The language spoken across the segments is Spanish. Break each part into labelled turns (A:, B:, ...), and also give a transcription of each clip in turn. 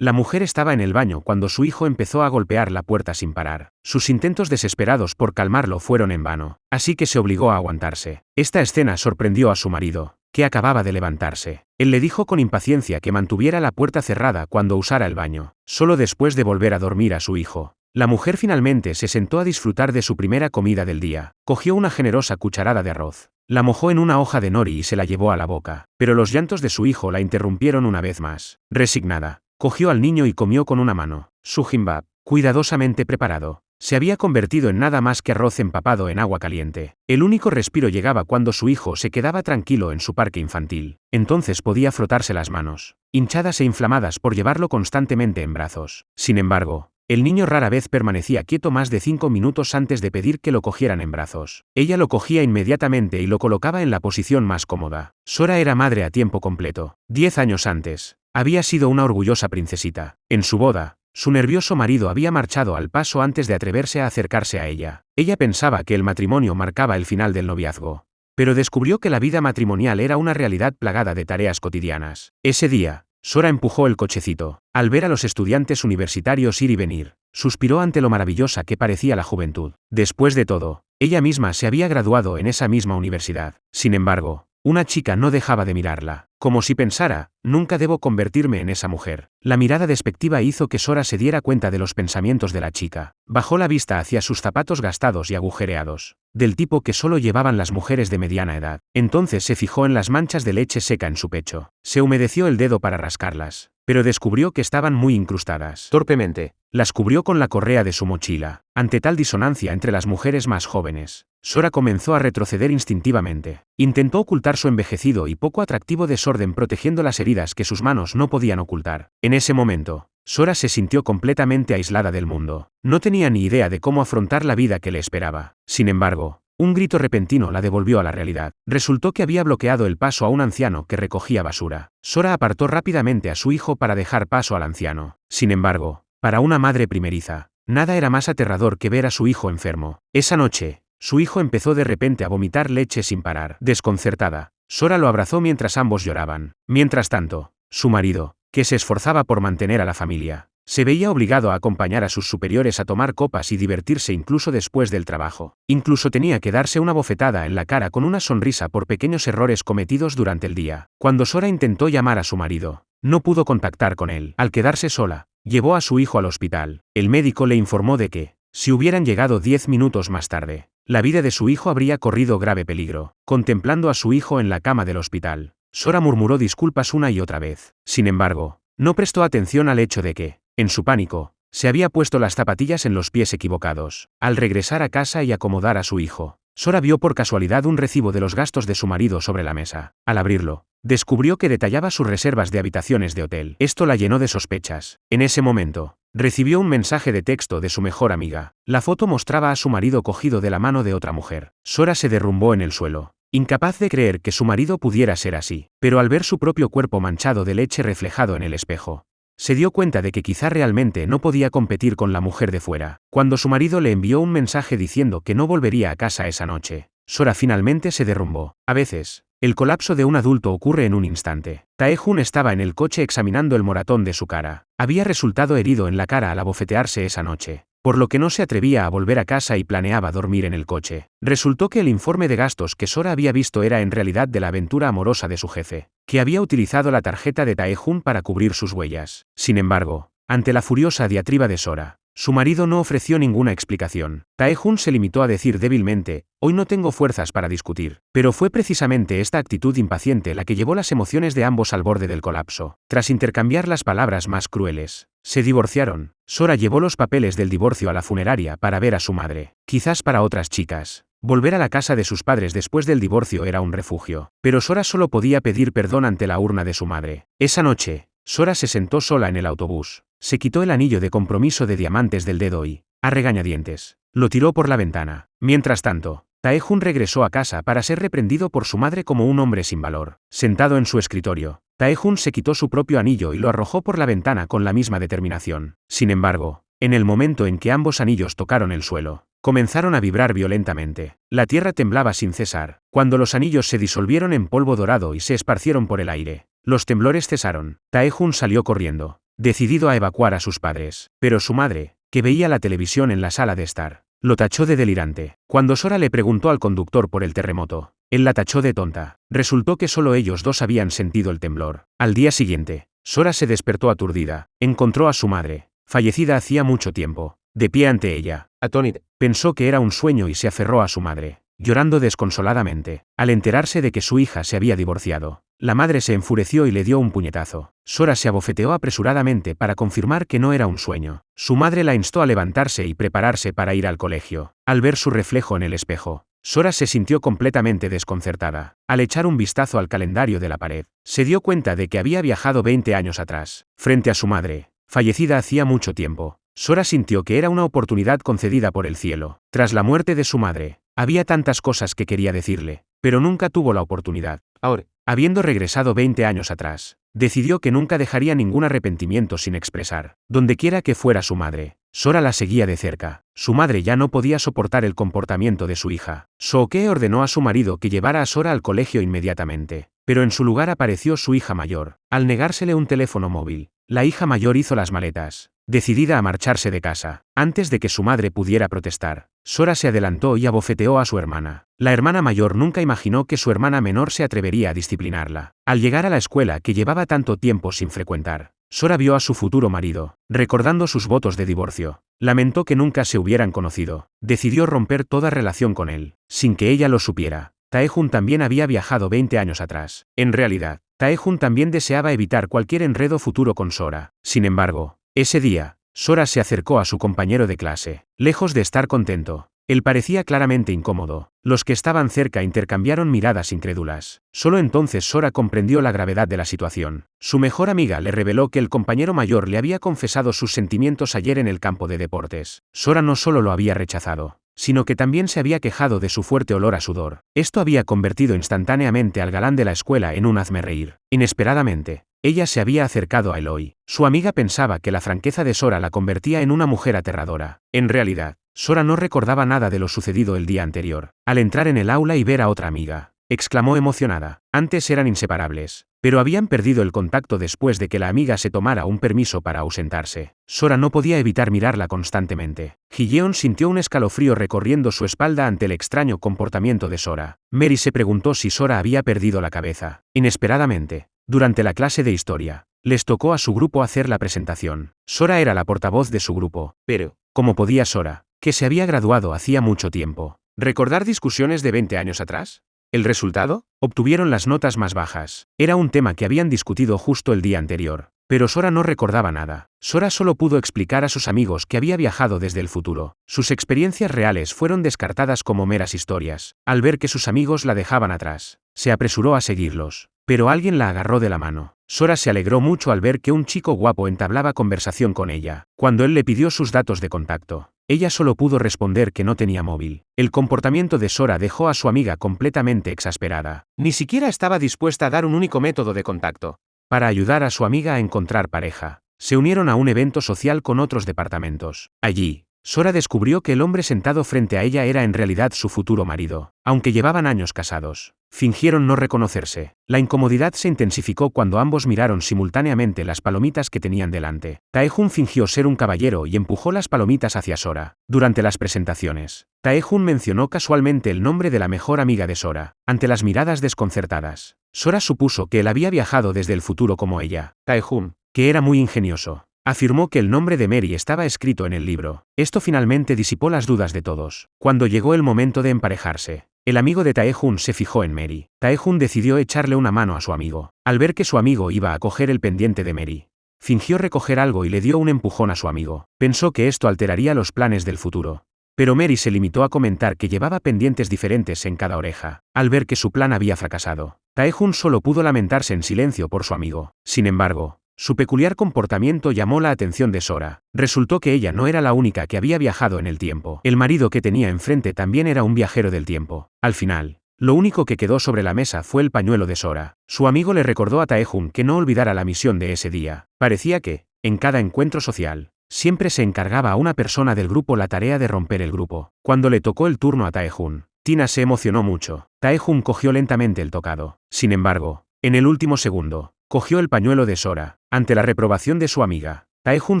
A: La mujer estaba en el baño cuando su hijo empezó a golpear la puerta sin parar. Sus intentos desesperados por calmarlo fueron en vano, así que se obligó a aguantarse. Esta escena sorprendió a su marido, que acababa de levantarse. Él le dijo con impaciencia que mantuviera la puerta cerrada cuando usara el baño, solo después de volver a dormir a su hijo. La mujer finalmente se sentó a disfrutar de su primera comida del día. Cogió una generosa cucharada de arroz, la mojó en una hoja de nori y se la llevó a la boca, pero los llantos de su hijo la interrumpieron una vez más. Resignada, cogió al niño y comió con una mano. Su gimbap, cuidadosamente preparado, se había convertido en nada más que arroz empapado en agua caliente. El único respiro llegaba cuando su hijo se quedaba tranquilo en su parque infantil. Entonces podía frotarse las manos, hinchadas e inflamadas por llevarlo constantemente en brazos. Sin embargo, el niño rara vez permanecía quieto más de 5 minutos antes de pedir que lo cogieran en brazos. Ella lo cogía inmediatamente y lo colocaba en la posición más cómoda. Sora era madre a tiempo completo. 10 años antes, había sido una orgullosa princesita. En su boda, su nervioso marido había marchado al paso antes de atreverse a acercarse a ella. Ella pensaba que el matrimonio marcaba el final del noviazgo, pero descubrió que la vida matrimonial era una realidad plagada de tareas cotidianas. Ese día, Sora empujó el cochecito. Al ver a los estudiantes universitarios ir y venir, suspiró ante lo maravillosa que parecía la juventud. Después de todo, ella misma se había graduado en esa misma universidad. Sin embargo, una chica no dejaba de mirarla, como si pensara, nunca debo convertirme en esa mujer. La mirada despectiva hizo que Sora se diera cuenta de los pensamientos de la chica. Bajó la vista hacia sus zapatos gastados y agujereados, del tipo que solo llevaban las mujeres de mediana edad. Entonces se fijó en las manchas de leche seca en su pecho. Se humedeció el dedo para rascarlas, pero descubrió que estaban muy incrustadas. Torpemente, las cubrió con la correa de su mochila. Ante tal disonancia entre las mujeres más jóvenes, Sora comenzó a retroceder instintivamente. Intentó ocultar su envejecido y poco atractivo desorden protegiendo las heridas que sus manos no podían ocultar. En ese momento, Sora se sintió completamente aislada del mundo. No tenía ni idea de cómo afrontar la vida que le esperaba. Sin embargo, un grito repentino la devolvió a la realidad. Resultó que había bloqueado el paso a un anciano que recogía basura. Sora apartó rápidamente a su hijo para dejar paso al anciano. Sin embargo, para una madre primeriza, nada era más aterrador que ver a su hijo enfermo. Esa noche, su hijo empezó de repente a vomitar leche sin parar. Desconcertada, Sora lo abrazó mientras ambos lloraban. Mientras tanto, su marido, que se esforzaba por mantener a la familia, se veía obligado a acompañar a sus superiores a tomar copas y divertirse incluso después del trabajo. Incluso tenía que darse una bofetada en la cara con una sonrisa por pequeños errores cometidos durante el día. Cuando Sora intentó llamar a su marido, no pudo contactar con él. Al quedarse sola, llevó a su hijo al hospital. El médico le informó de que, si hubieran llegado 10 minutos más tarde, la vida de su hijo habría corrido grave peligro. Contemplando a su hijo en la cama del hospital, Sora murmuró disculpas una y otra vez. Sin embargo, no prestó atención al hecho de que, en su pánico, se había puesto las zapatillas en los pies equivocados. Al regresar a casa y acomodar a su hijo, Sora vio por casualidad un recibo de los gastos de su marido sobre la mesa. Al abrirlo, descubrió que detallaba sus reservas de habitaciones de hotel. Esto la llenó de sospechas. En ese momento, recibió un mensaje de texto de su mejor amiga. La foto mostraba a su marido cogido de la mano de otra mujer. Sora se derrumbó en el suelo, incapaz de creer que su marido pudiera ser así. Pero al ver su propio cuerpo manchado de leche reflejado en el espejo, se dio cuenta de que quizá realmente no podía competir con la mujer de fuera. Cuando su marido le envió un mensaje diciendo que no volvería a casa esa noche, Sora finalmente se derrumbó. A veces, el colapso de un adulto ocurre en un instante. Tae-jun estaba en el coche examinando el moratón de su cara. Había resultado herido en la cara al abofetearse esa noche, por lo que no se atrevía a volver a casa y planeaba dormir en el coche. Resultó que el informe de gastos que Sora había visto era en realidad de la aventura amorosa de su jefe, que había utilizado la tarjeta de Tae-jun para cubrir sus huellas. Sin embargo, ante la furiosa diatriba de Sora, su marido no ofreció ninguna explicación. Tae-jun se limitó a decir débilmente, hoy no tengo fuerzas para discutir. Pero fue precisamente esta actitud impaciente la que llevó las emociones de ambos al borde del colapso. Tras intercambiar las palabras más crueles, se divorciaron. Sora llevó los papeles del divorcio a la funeraria para ver a su madre. Quizás para otras chicas, volver a la casa de sus padres después del divorcio era un refugio. Pero Sora solo podía pedir perdón ante la urna de su madre. Esa noche, Sora se sentó sola en el autobús. Se quitó el anillo de compromiso de diamantes del dedo y, a regañadientes, lo tiró por la ventana. Mientras tanto, Tae-jun regresó a casa para ser reprendido por su madre como un hombre sin valor. Sentado en su escritorio, Tae-jun se quitó su propio anillo y lo arrojó por la ventana con la misma determinación. Sin embargo, en el momento en que ambos anillos tocaron el suelo, comenzaron a vibrar violentamente. La tierra temblaba sin cesar. Cuando los anillos se disolvieron en polvo dorado y se esparcieron por el aire, los temblores cesaron. Tae-jun salió corriendo. decidido a evacuar a sus padres. Pero su madre, que veía la televisión en la sala de estar, lo tachó de delirante. Cuando Sora le preguntó al conductor por el terremoto, él la tachó de tonta. Resultó que solo ellos dos habían sentido el temblor. Al día siguiente, Sora se despertó aturdida. Encontró a su madre, fallecida hacía mucho tiempo, de pie ante ella. Atónita, pensó que era un sueño y se aferró a su madre, llorando desconsoladamente. Al enterarse de que su hija se había divorciado, la madre se enfureció y le dio un puñetazo. Sora se abofeteó apresuradamente para confirmar que no era un sueño. Su madre la instó a levantarse y prepararse para ir al colegio. Al ver su reflejo en el espejo, Sora se sintió completamente desconcertada. Al echar un vistazo al calendario de la pared, se dio cuenta de que había viajado 20 años atrás, frente a su madre, fallecida hacía mucho tiempo. Sora sintió que era una oportunidad concedida por el cielo. Tras la muerte de su madre, había tantas cosas que quería decirle, pero nunca tuvo la oportunidad. Ahora, habiendo regresado 20 años atrás, decidió que nunca dejaría ningún arrepentimiento sin expresar. Dondequiera que fuera su madre, Sora la seguía de cerca. Su madre ya no podía soportar el comportamiento de su hija. Sooke ordenó a su marido que llevara a Sora al colegio inmediatamente, pero en su lugar apareció su hija mayor. Al negársele un teléfono móvil, la hija mayor hizo las maletas, decidida a marcharse de casa. Antes de que su madre pudiera protestar, Sora se adelantó y abofeteó a su hermana. La hermana mayor nunca imaginó que su hermana menor se atrevería a disciplinarla. Al llegar a la escuela que llevaba tanto tiempo sin frecuentar, Sora vio a su futuro marido, recordando sus votos de divorcio. Lamentó que nunca se hubieran conocido. Decidió romper toda relación con él, sin que ella lo supiera. Taejun también había viajado 20 años atrás. En realidad, Taejun también deseaba evitar cualquier enredo futuro con Sora. Sin embargo, ese día, Sora se acercó a su compañero de clase. Lejos de estar contento, él parecía claramente incómodo. Los que estaban cerca intercambiaron miradas incrédulas. Solo entonces Sora comprendió la gravedad de la situación. Su mejor amiga le reveló que el compañero mayor le había confesado sus sentimientos ayer en el campo de deportes. Sora no solo lo había rechazado, sino que también se había quejado de su fuerte olor a sudor. Esto había convertido instantáneamente al galán de la escuela en un hazmerreír. Inesperadamente, ella se había acercado a Eloy. Su amiga pensaba que la franqueza de Sora la convertía en una mujer aterradora. En realidad, Sora no recordaba nada de lo sucedido el día anterior. Al entrar en el aula y ver a otra amiga, exclamó emocionada. Antes eran inseparables, pero habían perdido el contacto después de que la amiga se tomara un permiso para ausentarse. Sora no podía evitar mirarla constantemente. Ji-yeon sintió un escalofrío recorriendo su espalda ante el extraño comportamiento de Sora. Mary se preguntó si Sora había perdido la cabeza. Inesperadamente, durante la clase de historia, les tocó a su grupo hacer la presentación. Sora era la portavoz de su grupo, pero, ¿cómo podía Sora, que se había graduado hacía mucho tiempo, recordar discusiones de 20 años atrás? ¿El resultado? Obtuvieron las notas más bajas. Era un tema que habían discutido justo el día anterior, pero Sora no recordaba nada. Sora solo pudo explicar a sus amigos que había viajado desde el futuro. Sus experiencias reales fueron descartadas como meras historias. Al ver que sus amigos la dejaban atrás, se apresuró a seguirlos, pero alguien la agarró de la mano. Sora se alegró mucho al ver que un chico guapo entablaba conversación con ella. Cuando él le pidió sus datos de contacto, ella solo pudo responder que no tenía móvil. El comportamiento de Sora dejó a su amiga completamente exasperada. Ni siquiera estaba dispuesta a dar un único método de contacto. Para ayudar a su amiga a encontrar pareja, se unieron a un evento social con otros departamentos. Allí, Sora descubrió que el hombre sentado frente a ella era en realidad su futuro marido. Aunque llevaban años casados, fingieron no reconocerse. La incomodidad se intensificó cuando ambos miraron simultáneamente las palomitas que tenían delante. Taejun fingió ser un caballero y empujó las palomitas hacia Sora. Durante las presentaciones, Taejun mencionó casualmente el nombre de la mejor amiga de Sora. Ante las miradas desconcertadas, Sora supuso que él había viajado desde el futuro como ella. Taejun, que era muy ingenioso, afirmó que el nombre de Mary estaba escrito en el libro. Esto finalmente disipó las dudas de todos. Cuando llegó el momento de emparejarse, el amigo de Taejun se fijó en Mary. Taejun decidió echarle una mano a su amigo. Al ver que su amigo iba a coger el pendiente de Mary, fingió recoger algo y le dio un empujón a su amigo. Pensó que esto alteraría los planes del futuro, pero Mary se limitó a comentar que llevaba pendientes diferentes en cada oreja. Al ver que su plan había fracasado, Taejun solo pudo lamentarse en silencio por su amigo. Sin embargo, su peculiar comportamiento llamó la atención de Sora. Resultó que ella no era la única que había viajado en el tiempo. El marido que tenía enfrente también era un viajero del tiempo. Al final, lo único que quedó sobre la mesa fue el pañuelo de Sora. Su amigo le recordó a Taejun que no olvidara la misión de ese día. Parecía que, en cada encuentro social, siempre se encargaba a una persona del grupo la tarea de romper el grupo. Cuando le tocó el turno a Taejun, Tina se emocionó mucho. Taejun cogió lentamente el tocado. Sin embargo, en el último segundo, Cogió el pañuelo de Sora. Ante la reprobación de su amiga, Tae-Jun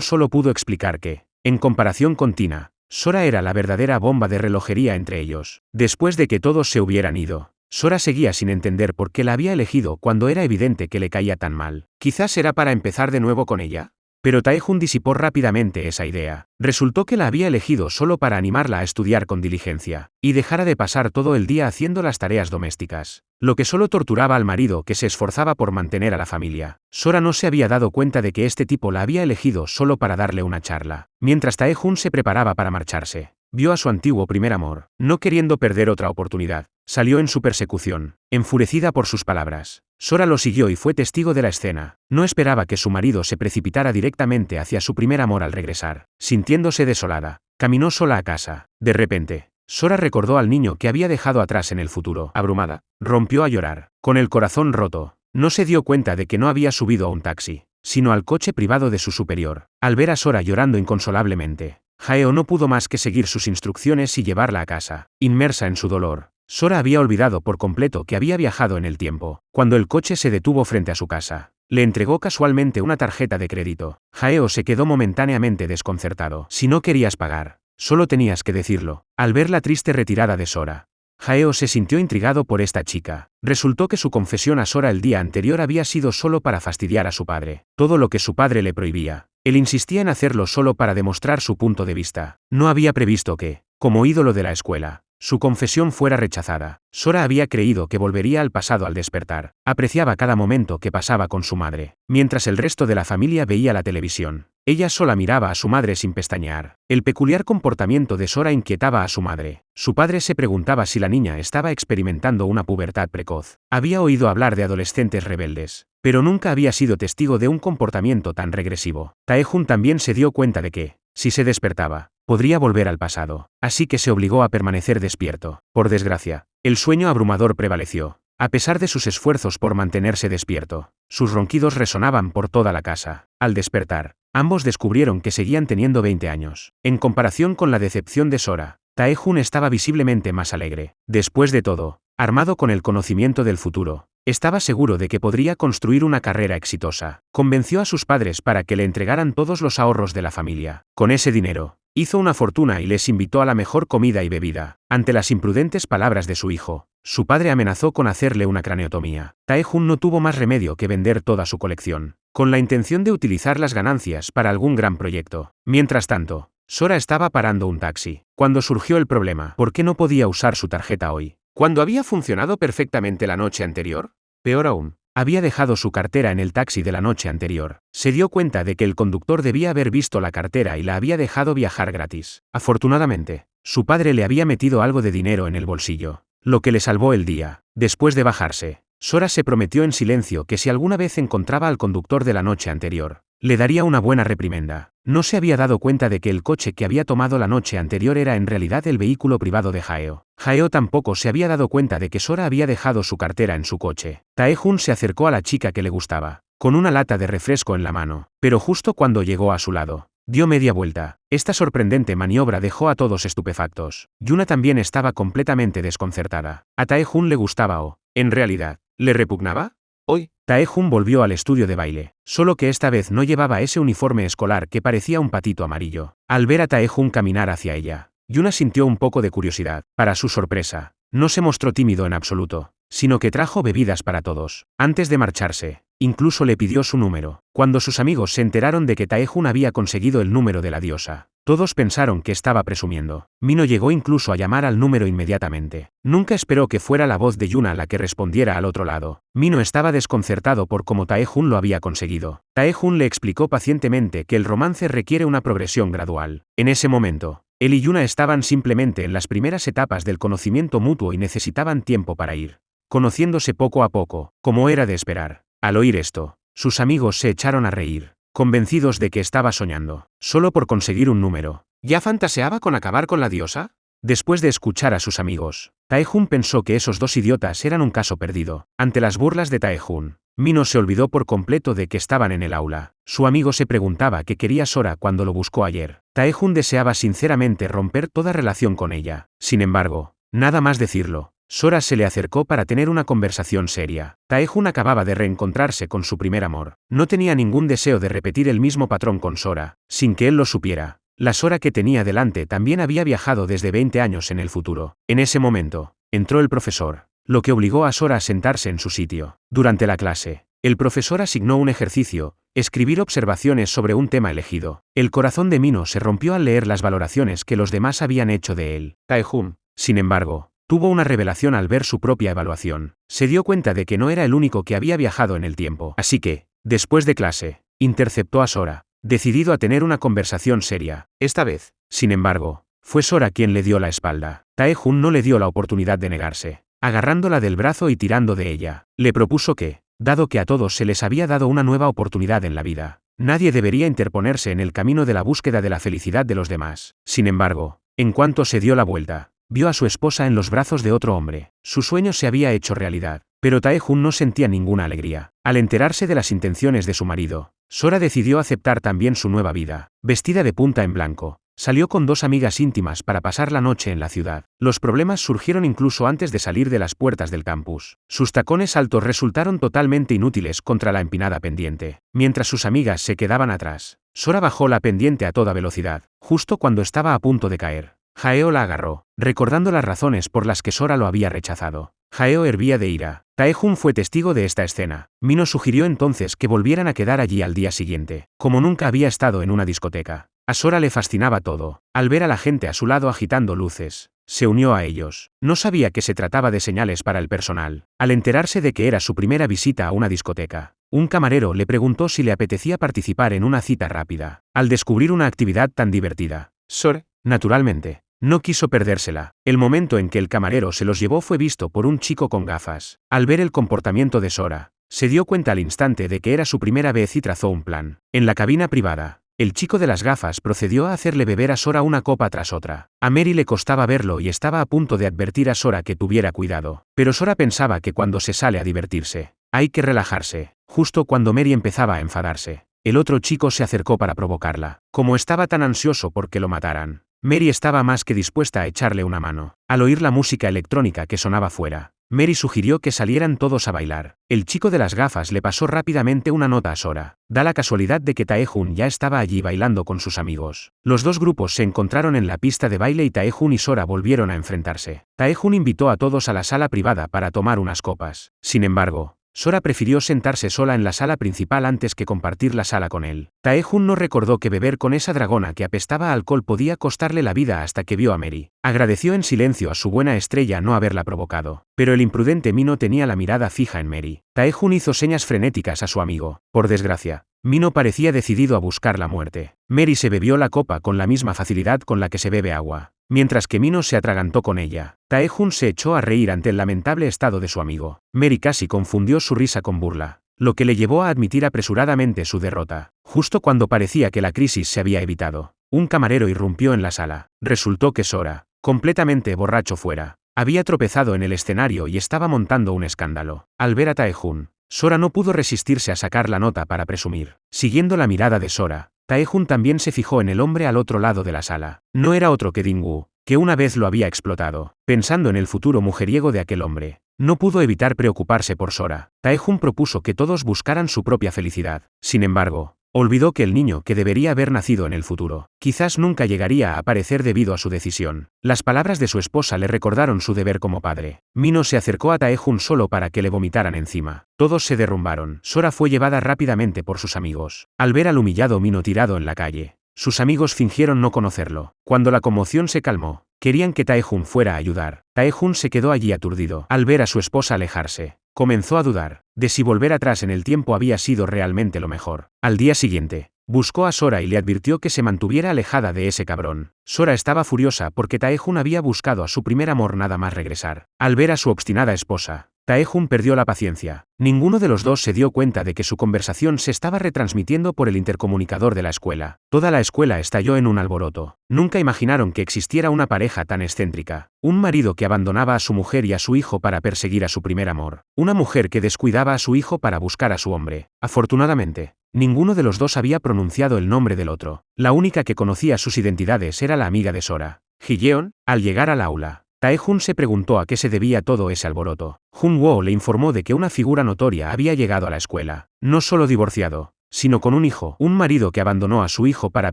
A: solo pudo explicar que, en comparación con Tina, Sora era la verdadera bomba de relojería entre ellos. Después de que todos se hubieran ido, Sora seguía sin entender por qué la había elegido cuando era evidente que le caía tan mal. Quizás era para empezar de nuevo con ella. Pero Tae-Jun disipó rápidamente esa idea. Resultó que la había elegido solo para animarla a estudiar con diligencia, y dejara de pasar todo el día haciendo las tareas domésticas, lo que solo torturaba al marido que se esforzaba por mantener a la familia. Sora no se había dado cuenta de que este tipo la había elegido solo para darle una charla. Mientras Tae-Jun se preparaba para marcharse, vio a su antiguo primer amor. No queriendo perder otra oportunidad, salió en su persecución, enfurecida por sus palabras. Sora lo siguió y fue testigo de la escena. No esperaba que su marido se precipitara directamente hacia su primer amor al regresar. Sintiéndose desolada, caminó sola a casa. De repente, Sora recordó al niño que había dejado atrás en el futuro. Abrumada, rompió a llorar. Con el corazón roto, no se dio cuenta de que no había subido a un taxi, sino al coche privado de su superior. Al ver a Sora llorando inconsolablemente, Haeo no pudo más que seguir sus instrucciones y llevarla a casa. Inmersa en su dolor, Sora había olvidado por completo que había viajado en el tiempo. Cuando el coche se detuvo frente a su casa, le entregó casualmente una tarjeta de crédito. Haeo se quedó momentáneamente desconcertado. Si no querías pagar, solo tenías que decirlo. Al ver la triste retirada de Sora, Haeo se sintió intrigado por esta chica. Resultó que su confesión a Sora el día anterior había sido solo para fastidiar a su padre. Todo lo que su padre le prohibía, él insistía en hacerlo solo para demostrar su punto de vista. No había previsto que, como ídolo de la escuela, su confesión fuera rechazada. Sora había creído que volvería al pasado al despertar. Apreciaba cada momento que pasaba con su madre. Mientras el resto de la familia veía la televisión, ella sola miraba a su madre sin pestañear. El peculiar comportamiento de Sora inquietaba a su madre. Su padre se preguntaba si la niña estaba experimentando una pubertad precoz. Había oído hablar de adolescentes rebeldes, pero nunca había sido testigo de un comportamiento tan regresivo. Tae-Jun también se dio cuenta de que, si se despertaba, podría volver al pasado, así que se obligó a permanecer despierto. Por desgracia, el sueño abrumador prevaleció. A pesar de sus esfuerzos por mantenerse despierto, sus ronquidos resonaban por toda la casa. Al despertar, ambos descubrieron que seguían teniendo 20 años. En comparación con la decepción de Sora, Tae-Jun estaba visiblemente más alegre. Después de todo, armado con el conocimiento del futuro, estaba seguro de que podría construir una carrera exitosa. Convenció a sus padres para que le entregaran todos los ahorros de la familia. Con ese dinero, hizo una fortuna y les invitó a la mejor comida y bebida. Ante las imprudentes palabras de su hijo, su padre amenazó con hacerle una craneotomía. Tae-Jun no tuvo más remedio que vender toda su colección, con la intención de utilizar las ganancias para algún gran proyecto. Mientras tanto, Sora estaba parando un taxi, cuando surgió el problema. ¿Por qué no podía usar su tarjeta hoy, cuando había funcionado perfectamente la noche anterior? Peor aún, había dejado su cartera en el taxi de la noche anterior. Se dio cuenta de que el conductor debía haber visto la cartera y la había dejado viajar gratis. Afortunadamente, su padre le había metido algo de dinero en el bolsillo, lo que le salvó el día. Después de bajarse, Sora se prometió en silencio que si alguna vez encontraba al conductor de la noche anterior, le daría una buena reprimenda. No se había dado cuenta de que el coche que había tomado la noche anterior era en realidad el vehículo privado de Haeo. Haeo tampoco se había dado cuenta de que Sora había dejado su cartera en su coche. Tae-Jun se acercó a la chica que le gustaba, con una lata de refresco en la mano, pero justo cuando llegó a su lado, dio media vuelta. Esta sorprendente maniobra dejó a todos estupefactos. Yuna también estaba completamente desconcertada. ¿A Tae-Jun le gustaba o, en realidad, le repugnaba? Hoy, Tae-Jun volvió al estudio de baile, solo que esta vez no llevaba ese uniforme escolar que parecía un patito amarillo. Al ver a Tae-Jun caminar hacia ella, Yuna sintió un poco de curiosidad. Para su sorpresa, no se mostró tímido en absoluto, sino que trajo bebidas para todos. Antes de marcharse, incluso le pidió su número. Cuando sus amigos se enteraron de que Tae-Jun había conseguido el número de la diosa, todos pensaron que estaba presumiendo. Mino llegó incluso a llamar al número inmediatamente. Nunca esperó que fuera la voz de Yuna la que respondiera al otro lado. Mino estaba desconcertado por cómo Tae-Jun lo había conseguido. Tae-Jun le explicó pacientemente que el romance requiere una progresión gradual. En ese momento, él y Yuna estaban simplemente en las primeras etapas del conocimiento mutuo y necesitaban tiempo para ir conociéndose poco a poco, como era de esperar. Al oír esto, sus amigos se echaron a reír, convencidos de que estaba soñando, solo por conseguir un número. ¿Ya fantaseaba con acabar con la diosa? Después de escuchar a sus amigos, Tae-Jun pensó que esos dos idiotas eran un caso perdido. Ante las burlas de Tae-Jun, Mino se olvidó por completo de que estaban en el aula. Su amigo se preguntaba qué quería Sora cuando lo buscó ayer. Tae-Jun deseaba sinceramente romper toda relación con ella. Sin embargo, nada más decirlo, Sora se le acercó para tener una conversación seria. Tae-jun acababa de reencontrarse con su primer amor. No tenía ningún deseo de repetir el mismo patrón con Sora, sin que él lo supiera. La Sora que tenía delante también había viajado desde 20 años en el futuro. En ese momento, entró el profesor, lo que obligó a Sora a sentarse en su sitio. Durante la clase, el profesor asignó un ejercicio: escribir observaciones sobre un tema elegido. El corazón de Mino se rompió al leer las valoraciones que los demás habían hecho de él. Tae-jun, sin embargo, tuvo una revelación al ver su propia evaluación. Se dio cuenta de que no era el único que había viajado en el tiempo. Así que, después de clase, interceptó a Sora, decidido a tener una conversación seria. Esta vez, sin embargo, fue Sora quien le dio la espalda. Tae-jun no le dio la oportunidad de negarse. Agarrándola del brazo y tirando de ella, le propuso que, dado que a todos se les había dado una nueva oportunidad en la vida, nadie debería interponerse en el camino de la búsqueda de la felicidad de los demás. Sin embargo, en cuanto se dio la vuelta, vio a su esposa en los brazos de otro hombre. Su sueño se había hecho realidad, pero Tae-jun no sentía ninguna alegría. Al enterarse de las intenciones de su marido, Sora decidió aceptar también su nueva vida. Vestida de punta en blanco, salió con 2 amigas íntimas para pasar la noche en la ciudad. Los problemas surgieron incluso antes de salir de las puertas del campus. Sus tacones altos resultaron totalmente inútiles contra la empinada pendiente. Mientras sus amigas se quedaban atrás, Sora bajó la pendiente a toda velocidad, justo cuando estaba a punto de caer. Jaeo la agarró, recordando las razones por las que Sora lo había rechazado. Jaeo hervía de ira. Tae-jun fue testigo de esta escena. Mino sugirió entonces que volvieran a quedar allí al día siguiente. Como nunca había estado en una discoteca, a Sora le fascinaba todo. Al ver a la gente a su lado agitando luces, se unió a ellos. No sabía que se trataba de señales para el personal. Al enterarse de que era su primera visita a una discoteca, un camarero le preguntó si le apetecía participar en una cita rápida. Al descubrir una actividad tan divertida, Sora, naturalmente, no quiso perdérsela. El momento en que el camarero se los llevó fue visto por un chico con gafas. Al ver el comportamiento de Sora, se dio cuenta al instante de que era su primera vez y trazó un plan. En la cabina privada, el chico de las gafas procedió a hacerle beber a Sora una copa tras otra. A Mary le costaba verlo y estaba a punto de advertir a Sora que tuviera cuidado. Pero Sora pensaba que cuando se sale a divertirse, hay que relajarse. Justo cuando Mary empezaba a enfadarse, el otro chico se acercó para provocarla. Como estaba tan ansioso por que lo mataran, Mary estaba más que dispuesta a echarle una mano. Al oír la música electrónica que sonaba fuera, Mary sugirió que salieran todos a bailar. El chico de las gafas le pasó rápidamente una nota a Sora. Da la casualidad de que Tae-jun ya estaba allí bailando con sus amigos. Los dos grupos se encontraron en la pista de baile y Tae-jun y Sora volvieron a enfrentarse. Tae-jun invitó a todos a la sala privada para tomar unas copas. Sin embargo, Sora prefirió sentarse sola en la sala principal antes que compartir la sala con él. Tae-jun no recordó que beber con esa dragona que apestaba a alcohol podía costarle la vida hasta que vio a Mary. Agradeció en silencio a su buena estrella no haberla provocado. Pero el imprudente Mino tenía la mirada fija en Mary. Tae-jun hizo señas frenéticas a su amigo. Por desgracia, Mino parecía decidido a buscar la muerte. Mary se bebió la copa con la misma facilidad con la que se bebe agua, mientras que Mino se atragantó con ella. Tae-jun se echó a reír ante el lamentable estado de su amigo. Mary casi confundió su risa con burla, lo que le llevó a admitir apresuradamente su derrota. Justo cuando parecía que la crisis se había evitado, un camarero irrumpió en la sala. Resultó que Sora, completamente borracho fuera, había tropezado en el escenario y estaba montando un escándalo. Al ver a Tae-jun, Sora no pudo resistirse a sacar la nota para presumir. Siguiendo la mirada de Sora, Tae-jun también se fijó en el hombre al otro lado de la sala. No era otro que Ding-woo, que una vez lo había explotado. Pensando en el futuro mujeriego de aquel hombre, no pudo evitar preocuparse por Sora. Tae-jun propuso que todos buscaran su propia felicidad. Sin embargo, olvidó que el niño que debería haber nacido en el futuro, quizás nunca llegaría a aparecer debido a su decisión. Las palabras de su esposa le recordaron su deber como padre. Mino se acercó a Tae-jun solo para que le vomitaran encima. Todos se derrumbaron. Sora fue llevada rápidamente por sus amigos. Al ver al humillado Mino tirado en la calle, sus amigos fingieron no conocerlo. Cuando la conmoción se calmó, querían que Tae-jun fuera a ayudar. Tae-jun se quedó allí aturdido. Al ver a su esposa alejarse, comenzó a dudar de si volver atrás en el tiempo había sido realmente lo mejor. Al día siguiente, buscó a Sora y le advirtió que se mantuviera alejada de ese cabrón. Sora estaba furiosa porque Tae-jun había buscado a su primer amor nada más regresar. Al ver a su obstinada esposa, Tae-jun perdió la paciencia. Ninguno de los dos se dio cuenta de que su conversación se estaba retransmitiendo por el intercomunicador de la escuela. Toda la escuela estalló en un alboroto. Nunca imaginaron que existiera una pareja tan excéntrica. Un marido que abandonaba a su mujer y a su hijo para perseguir a su primer amor. Una mujer que descuidaba a su hijo para buscar a su hombre. Afortunadamente, ninguno de los dos había pronunciado el nombre del otro. La única que conocía sus identidades era la amiga de Sora, Ji-yeon. Al llegar al aula, Tae-Hun se preguntó a qué se debía todo ese alboroto. Jun-woo le informó de que una figura notoria había llegado a la escuela, no solo divorciado, sino con un hijo, un marido que abandonó a su hijo para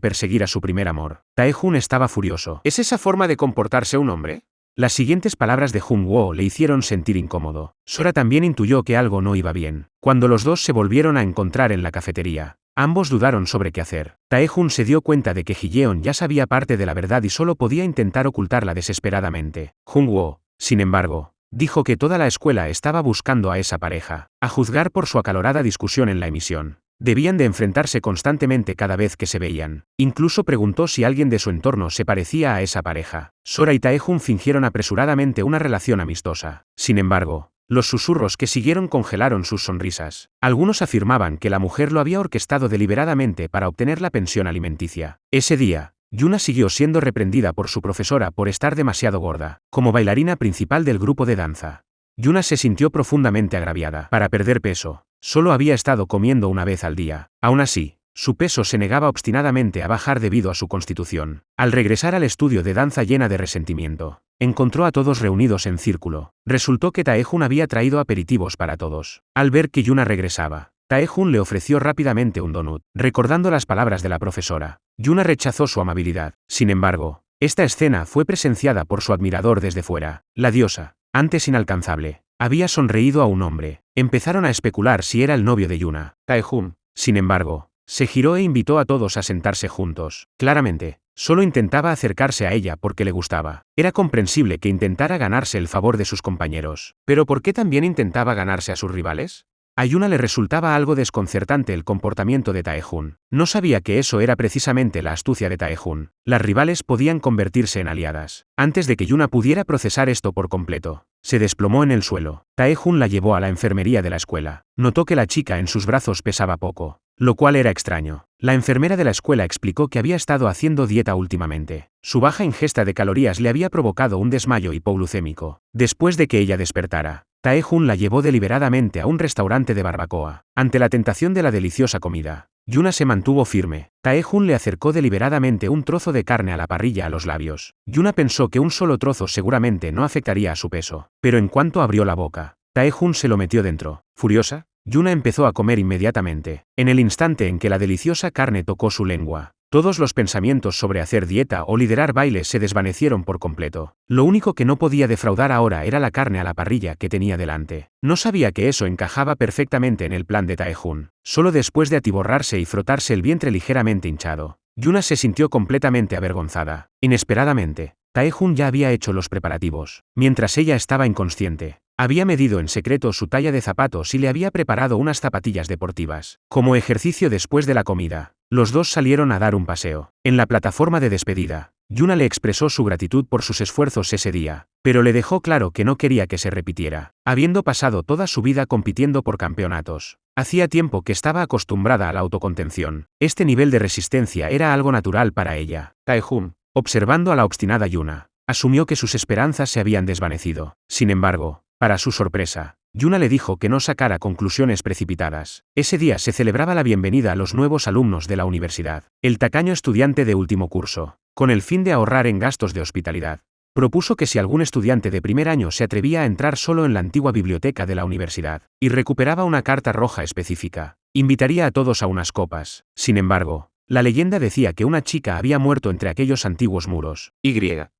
A: perseguir a su primer amor. Tae-Hun estaba furioso. ¿Es esa forma de comportarse un hombre? Las siguientes palabras de Jun-woo le hicieron sentir incómodo. Sora también intuyó que algo no iba bien. Cuando los dos se volvieron a encontrar en la cafetería, ambos dudaron sobre qué hacer. Tae-Hun se dio cuenta de que Ji-yeon ya sabía parte de la verdad y solo podía intentar ocultarla desesperadamente. Jun-woo, sin embargo, dijo que toda la escuela estaba buscando a esa pareja, a juzgar por su acalorada discusión en la emisión. Debían de enfrentarse constantemente cada vez que se veían. Incluso preguntó si alguien de su entorno se parecía a esa pareja. Sora y Tae-Hun fingieron apresuradamente una relación amistosa. Sin embargo, los susurros que siguieron congelaron sus sonrisas. Algunos afirmaban que la mujer lo había orquestado deliberadamente para obtener la pensión alimenticia. Ese día, Yuna siguió siendo reprendida por su profesora por estar demasiado gorda. Como bailarina principal del grupo de danza, Yuna se sintió profundamente agraviada. Para perder peso, solo había estado comiendo una vez al día. Aún así, su peso se negaba obstinadamente a bajar debido a su constitución. Al regresar al estudio de danza llena de resentimiento, encontró a todos reunidos en círculo. Resultó que Tae-Hun había traído aperitivos para todos. Al ver que Yuna regresaba, Tae-Hun le ofreció rápidamente un donut. Recordando las palabras de la profesora, Yuna rechazó su amabilidad. Sin embargo, esta escena fue presenciada por su admirador desde fuera. La diosa, antes inalcanzable, había sonreído a un hombre. Empezaron a especular si era el novio de Yuna. Tae-Hun, sin embargo, se giró e invitó a todos a sentarse juntos. Claramente, solo intentaba acercarse a ella porque le gustaba. Era comprensible que intentara ganarse el favor de sus compañeros. ¿Pero por qué también intentaba ganarse a sus rivales? A Yuna le resultaba algo desconcertante el comportamiento de Tae-Hun. No sabía que eso era precisamente la astucia de Tae-Hun. Las rivales podían convertirse en aliadas. Antes de que Yuna pudiera procesar esto por completo, se desplomó en el suelo. Tae-Hun la llevó a la enfermería de la escuela. Notó que la chica en sus brazos pesaba poco, lo cual era extraño. La enfermera de la escuela explicó que había estado haciendo dieta últimamente. Su baja ingesta de calorías le había provocado un desmayo hipoglucémico. Después de que ella despertara, Tae-Hun la llevó deliberadamente a un restaurante de barbacoa. Ante la tentación de la deliciosa comida, Yuna se mantuvo firme. Tae-Hun le acercó deliberadamente un trozo de carne a la parrilla a los labios. Yuna pensó que un solo trozo seguramente no afectaría a su peso. Pero en cuanto abrió la boca, Tae-Hun se lo metió dentro. Furiosa, Yuna empezó a comer inmediatamente. En el instante en que la deliciosa carne tocó su lengua, todos los pensamientos sobre hacer dieta o liderar bailes se desvanecieron por completo. Lo único que no podía defraudar ahora era la carne a la parrilla que tenía delante. No sabía que eso encajaba perfectamente en el plan de Tae-Hun. Solo después de atiborrarse y frotarse el vientre ligeramente hinchado, Yuna se sintió completamente avergonzada. Inesperadamente, Tae-Hun ya había hecho los preparativos. Mientras ella estaba inconsciente, había medido en secreto su talla de zapatos y le había preparado unas zapatillas deportivas. Como ejercicio después de la comida, los dos salieron a dar un paseo. En la plataforma de despedida, Yuna le expresó su gratitud por sus esfuerzos ese día, pero le dejó claro que no quería que se repitiera. Habiendo pasado toda su vida compitiendo por campeonatos, hacía tiempo que estaba acostumbrada a la autocontención. Este nivel de resistencia era algo natural para ella. Tae-Hun, observando a la obstinada Yuna, asumió que sus esperanzas se habían desvanecido. Sin embargo, para su sorpresa, Yuna le dijo que no sacara conclusiones precipitadas. Ese día se celebraba la bienvenida a los nuevos alumnos de la universidad. El tacaño estudiante de último curso, con el fin de ahorrar en gastos de hospitalidad, propuso que si algún estudiante de primer año se atrevía a entrar solo en la antigua biblioteca de la universidad y recuperaba una carta roja específica, invitaría a todos a unas copas. Sin embargo, la leyenda decía que una chica había muerto entre aquellos antiguos muros.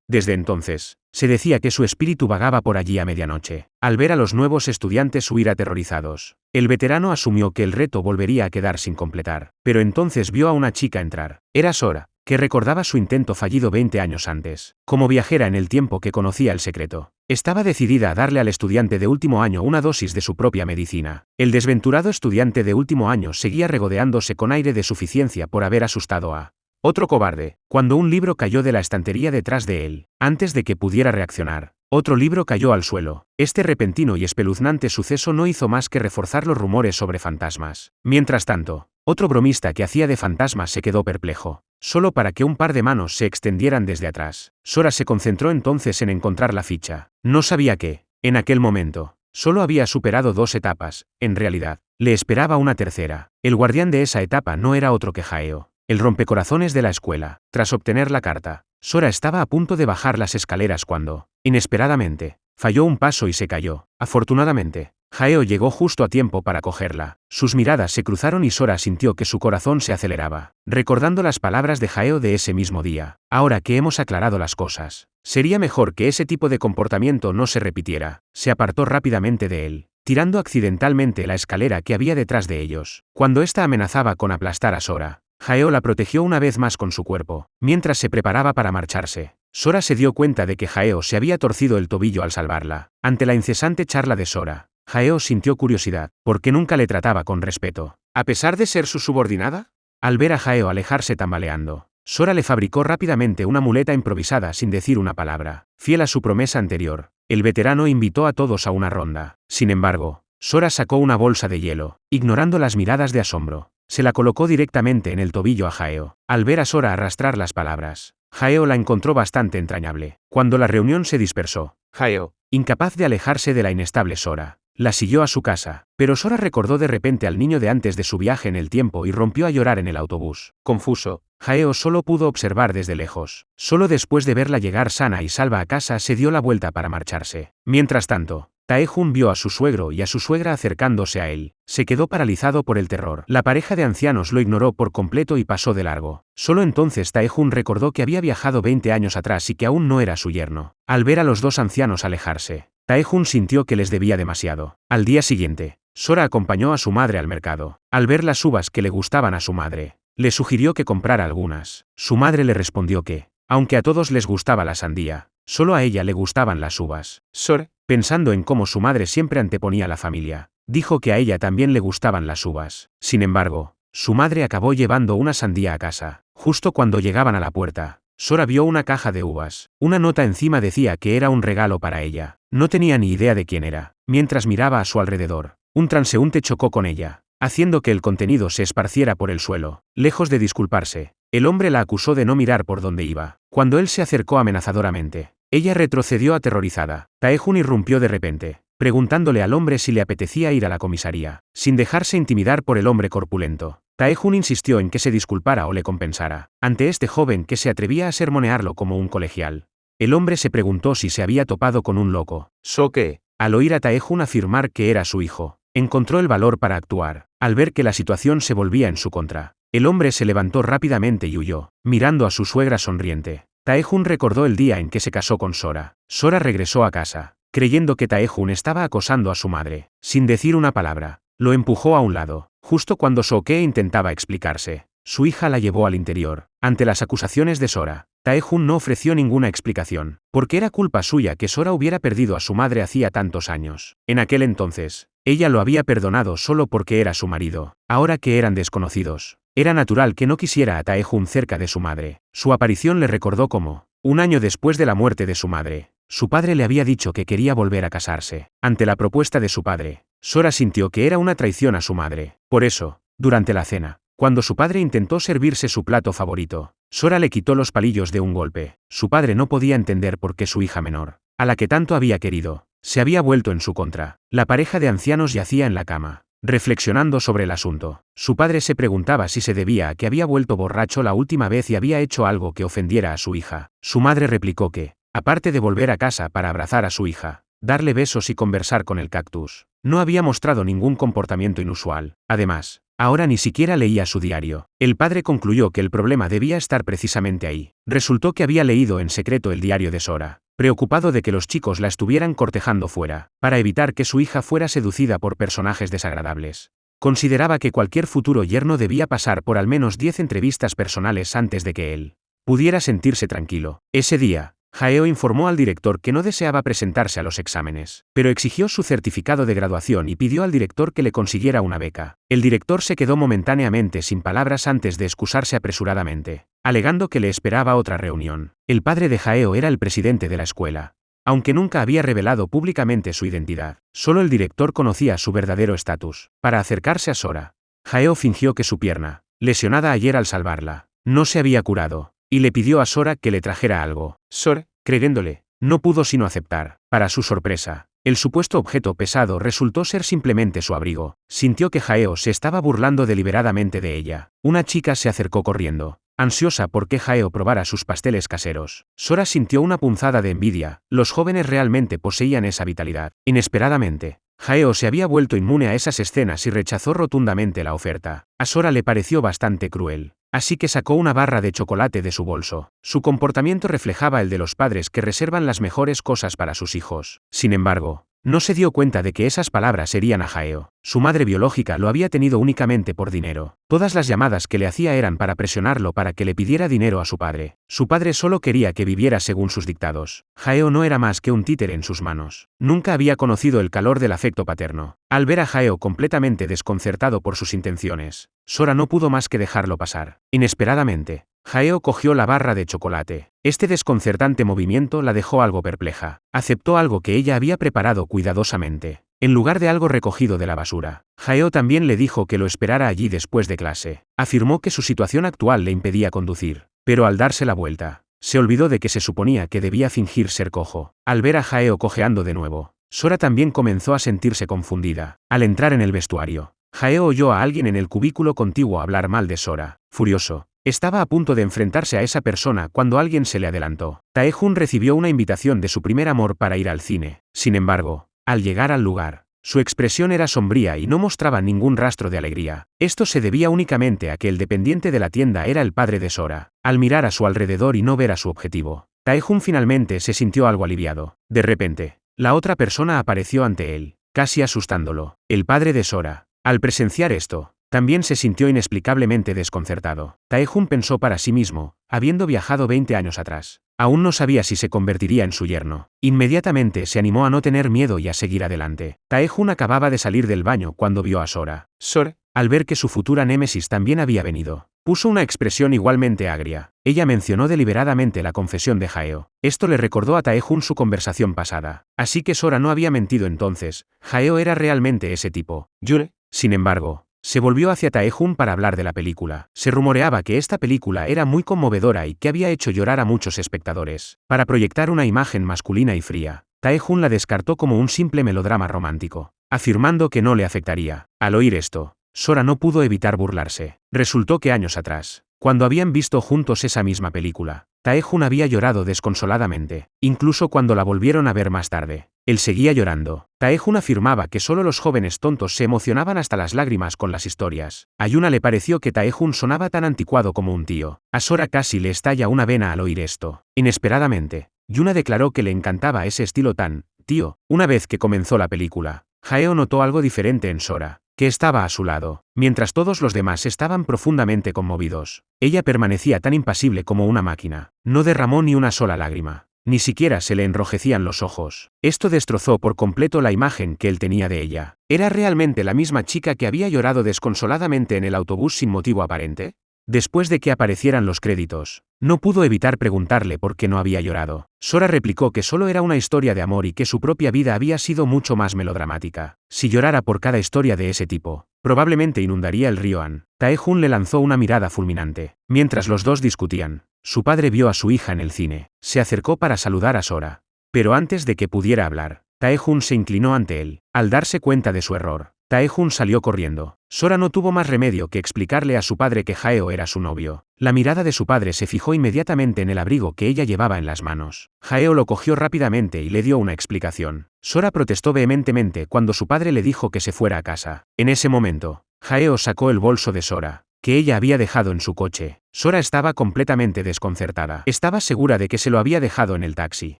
A: Desde entonces, se decía que su espíritu vagaba por allí a medianoche. Al ver a los nuevos estudiantes huir aterrorizados, el veterano asumió que el reto volvería a quedar sin completar. Pero entonces vio a una chica entrar. Era Sora, que recordaba su intento fallido 20 años antes. Como viajera en el tiempo que conocía el secreto, estaba decidida a darle al estudiante de último año una dosis de su propia medicina. El desventurado estudiante de último año seguía regodeándose con aire de suficiencia por haber asustado a otro cobarde. Cuando un libro cayó de la estantería detrás de él, antes de que pudiera reaccionar, otro libro cayó al suelo. Este repentino y espeluznante suceso no hizo más que reforzar los rumores sobre fantasmas. Mientras tanto, otro bromista que hacía de fantasmas se quedó perplejo, solo para que un par de manos se extendieran desde atrás. Sora se concentró entonces en encontrar la ficha. No sabía que, en aquel momento, solo había superado 2 etapas. En realidad, le esperaba una tercera. El guardián de esa etapa no era otro que Jaeo, el rompecorazones de la escuela. Tras obtener la carta, Sora estaba a punto de bajar las escaleras cuando, inesperadamente, falló un paso y se cayó. Afortunadamente, Hajeo llegó justo a tiempo para cogerla. Sus miradas se cruzaron y Sora sintió que su corazón se aceleraba, recordando las palabras de Hajeo de ese mismo día. Ahora que hemos aclarado las cosas, sería mejor que ese tipo de comportamiento no se repitiera. Se apartó rápidamente de él, tirando accidentalmente la escalera que había detrás de ellos. Cuando ésta amenazaba con aplastar a Sora, Hajeo la protegió una vez más con su cuerpo. Mientras se preparaba para marcharse, Sora se dio cuenta de que Hajeo se había torcido el tobillo al salvarla. Ante la incesante charla de Sora, Hajeo sintió curiosidad, porque nunca le trataba con respeto. ¿A pesar de ser su subordinada? Al ver a Hajeo alejarse tambaleando, Sora le fabricó rápidamente una muleta improvisada sin decir una palabra. Fiel a su promesa anterior, el veterano invitó a todos a una ronda. Sin embargo, Sora sacó una bolsa de hielo, ignorando las miradas de asombro. Se la colocó directamente en el tobillo a Hajeo. Al ver a Sora arrastrar las palabras, Hajeo la encontró bastante entrañable. Cuando la reunión se dispersó, Hajeo, incapaz de alejarse de la inestable Sora, la siguió a su casa. Pero Sora recordó de repente al niño de antes de su viaje en el tiempo y rompió a llorar en el autobús. Confuso, Hajeo solo pudo observar desde lejos. Solo después de verla llegar sana y salva a casa se dio la vuelta para marcharse. Mientras tanto, Taejun vio a su suegro y a su suegra acercándose a él. Se quedó paralizado por el terror. La pareja de ancianos lo ignoró por completo y pasó de largo. Solo entonces Taejun recordó que había viajado 20 años atrás y que aún no era su yerno. Al ver a los dos ancianos alejarse, Taejun sintió que les debía demasiado. Al día siguiente, Sora acompañó a su madre al mercado. Al ver las uvas que le gustaban a su madre, le sugirió que comprara algunas. Su madre le respondió que, aunque a todos les gustaba la sandía, solo a ella le gustaban las uvas. Sora, pensando en cómo su madre siempre anteponía la familia, dijo que a ella también le gustaban las uvas. Sin embargo, su madre acabó llevando una sandía a casa. Justo cuando llegaban a la puerta, Sora vio una caja de uvas. Una nota encima decía que era un regalo para ella. No tenía ni idea de quién era. Mientras miraba a su alrededor, un transeúnte chocó con ella, haciendo que el contenido se esparciera por el suelo. Lejos de disculparse, el hombre la acusó de no mirar por dónde iba. Cuando él se acercó amenazadoramente, ella retrocedió aterrorizada. Taejun irrumpió de repente, preguntándole al hombre si le apetecía ir a la comisaría. Sin dejarse intimidar por el hombre corpulento, Taejun insistió en que se disculpara o le compensara. Ante este joven que se atrevía a sermonearlo como un colegial, el hombre se preguntó si se había topado con un loco. ¿Qué? Al oír a Taejun afirmar que era su hijo, encontró el valor para actuar. Al ver que la situación se volvía en su contra, el hombre se levantó rápidamente y huyó, mirando a su suegra sonriente. Taejun recordó el día en que se casó con Sora. Sora regresó a casa, creyendo que Taejun estaba acosando a su madre. Sin decir una palabra, lo empujó a un lado. Justo cuando Soke intentaba explicarse, su hija la llevó al interior. Ante las acusaciones de Sora, Taejun no ofreció ninguna explicación, porque era culpa suya que Sora hubiera perdido a su madre hacía tantos años. En aquel entonces, ella lo había perdonado solo porque era su marido. Ahora que eran desconocidos, era natural que no quisiera a Taejun cerca de su madre. Su aparición le recordó cómo, un año después de la muerte de su madre, su padre le había dicho que quería volver a casarse. Ante la propuesta de su padre, Sora sintió que era una traición a su madre. Por eso, durante la cena, cuando su padre intentó servirse su plato favorito, Sora le quitó los palillos de un golpe. Su padre no podía entender por qué su hija menor, a la que tanto había querido, se había vuelto en su contra. La pareja de ancianos yacía en la cama, reflexionando sobre el asunto. Su padre se preguntaba si se debía a que había vuelto borracho la última vez y había hecho algo que ofendiera a su hija. Su madre replicó que, aparte de volver a casa para abrazar a su hija, darle besos y conversar con el cactus, no había mostrado ningún comportamiento inusual. Además, ahora ni siquiera leía su diario. El padre concluyó que el problema debía estar precisamente ahí. Resultó que había leído en secreto el diario de Sora, preocupado de que los chicos la estuvieran cortejando fuera, para evitar que su hija fuera seducida por personajes desagradables. Consideraba que cualquier futuro yerno debía pasar por al menos 10 entrevistas personales antes de que él pudiera sentirse tranquilo. Ese día, Hajeo informó al director que no deseaba presentarse a los exámenes, pero exigió su certificado de graduación y pidió al director que le consiguiera una beca. El director se quedó momentáneamente sin palabras antes de excusarse apresuradamente, alegando que le esperaba otra reunión. El padre de Hajeo era el presidente de la escuela, aunque nunca había revelado públicamente su identidad. Solo el director conocía su verdadero estatus. Para acercarse a Sora, Hajeo fingió que su pierna, lesionada ayer al salvarla, no se había curado, y le pidió a Sora que le trajera algo. Sora, creyéndole, no pudo sino aceptar. Para su sorpresa, el supuesto objeto pesado resultó ser simplemente su abrigo. Sintió que Hajeo se estaba burlando deliberadamente de ella. Una chica se acercó corriendo, ansiosa por que Hao probara sus pasteles caseros. Sora sintió una punzada de envidia, los jóvenes realmente poseían esa vitalidad. Inesperadamente, Hao se había vuelto inmune a esas escenas y rechazó rotundamente la oferta. A Sora le pareció bastante cruel, así que sacó una barra de chocolate de su bolso. Su comportamiento reflejaba el de los padres que reservan las mejores cosas para sus hijos. Sin embargo, no se dio cuenta de que esas palabras herían a Hao. Su madre biológica lo había tenido únicamente por dinero. Todas las llamadas que le hacía eran para presionarlo para que le pidiera dinero a su padre. Su padre solo quería que viviera según sus dictados. Hao no era más que un títere en sus manos. Nunca había conocido el calor del afecto paterno. Al ver a Hao completamente desconcertado por sus intenciones, Sora no pudo más que dejarlo pasar. Inesperadamente, Hao cogió la barra de chocolate. Este desconcertante movimiento la dejó algo perpleja. Aceptó algo que ella había preparado cuidadosamente, en lugar de algo recogido de la basura. Hao también le dijo que lo esperara allí después de clase. Afirmó que su situación actual le impedía conducir, pero al darse la vuelta, se olvidó de que se suponía que debía fingir ser cojo. Al ver a Hao cojeando de nuevo, Sora también comenzó a sentirse confundida. Al entrar en el vestuario, Hao oyó a alguien en el cubículo contiguo hablar mal de Sora. Furioso, estaba a punto de enfrentarse a esa persona cuando alguien se le adelantó. Tae-jun recibió una invitación de su primer amor para ir al cine. Sin embargo, al llegar al lugar, su expresión era sombría y no mostraba ningún rastro de alegría. Esto se debía únicamente a que el dependiente de la tienda era el padre de Sora. Al mirar a su alrededor y no ver a su objetivo, Tae-jun finalmente se sintió algo aliviado. De repente, la otra persona apareció ante él, casi asustándolo. El padre de Sora. Al presenciar esto, también se sintió inexplicablemente desconcertado. Tae-jun pensó para sí mismo, habiendo viajado 20 años atrás. Aún no sabía si se convertiría en su yerno. Inmediatamente se animó a no tener miedo y a seguir adelante. Tae-jun acababa de salir del baño cuando vio a Sora. Sora, al ver que su futura némesis también había venido, puso una expresión igualmente agria. Ella mencionó deliberadamente la confesión de Hao. Esto le recordó a Tae-jun su conversación pasada. Así que Sora no había mentido entonces. Hao era realmente ese tipo. Yure, sin embargo, se volvió hacia Tae-jun para hablar de la película. Se rumoreaba que esta película era muy conmovedora y que había hecho llorar a muchos espectadores. Para proyectar una imagen masculina y fría, Tae-jun la descartó como un simple melodrama romántico, afirmando que no le afectaría. Al oír esto, Sora no pudo evitar burlarse. Resultó que años atrás, cuando habían visto juntos esa misma película, Tae-jun había llorado desconsoladamente, incluso cuando la volvieron a ver más tarde. Él seguía llorando. Tae-jun afirmaba que solo los jóvenes tontos se emocionaban hasta las lágrimas con las historias. A Yuna le pareció que Tae-jun sonaba tan anticuado como un tío. A Sora casi le estalla una vena al oír esto. Inesperadamente, Yuna declaró que le encantaba ese estilo tan tío. Una vez que comenzó la película, Hao notó algo diferente en Sora, que estaba a su lado, mientras todos los demás estaban profundamente conmovidos. Ella permanecía tan impasible como una máquina. No derramó ni una sola lágrima. Ni siquiera se le enrojecían los ojos. Esto destrozó por completo la imagen que él tenía de ella. ¿Era realmente la misma chica que había llorado desconsoladamente en el autobús sin motivo aparente? Después de que aparecieran los créditos, no pudo evitar preguntarle por qué no había llorado. Sora replicó que solo era una historia de amor y que su propia vida había sido mucho más melodramática. Si llorara por cada historia de ese tipo, probablemente inundaría el río An. Tae-jun le lanzó una mirada fulminante. Mientras los dos discutían, su padre vio a su hija en el cine. Se acercó para saludar a Sora. Pero antes de que pudiera hablar, Tae-jun se inclinó ante él. Al darse cuenta de su error, Tae-jun salió corriendo. Sora no tuvo más remedio que explicarle a su padre que Hao era su novio. La mirada de su padre se fijó inmediatamente en el abrigo que ella llevaba en las manos. Hao lo cogió rápidamente y le dio una explicación. Sora protestó vehementemente cuando su padre le dijo que se fuera a casa. En ese momento, Hao sacó el bolso de Sora, que ella había dejado en su coche. Sora estaba completamente desconcertada. Estaba segura de que se lo había dejado en el taxi.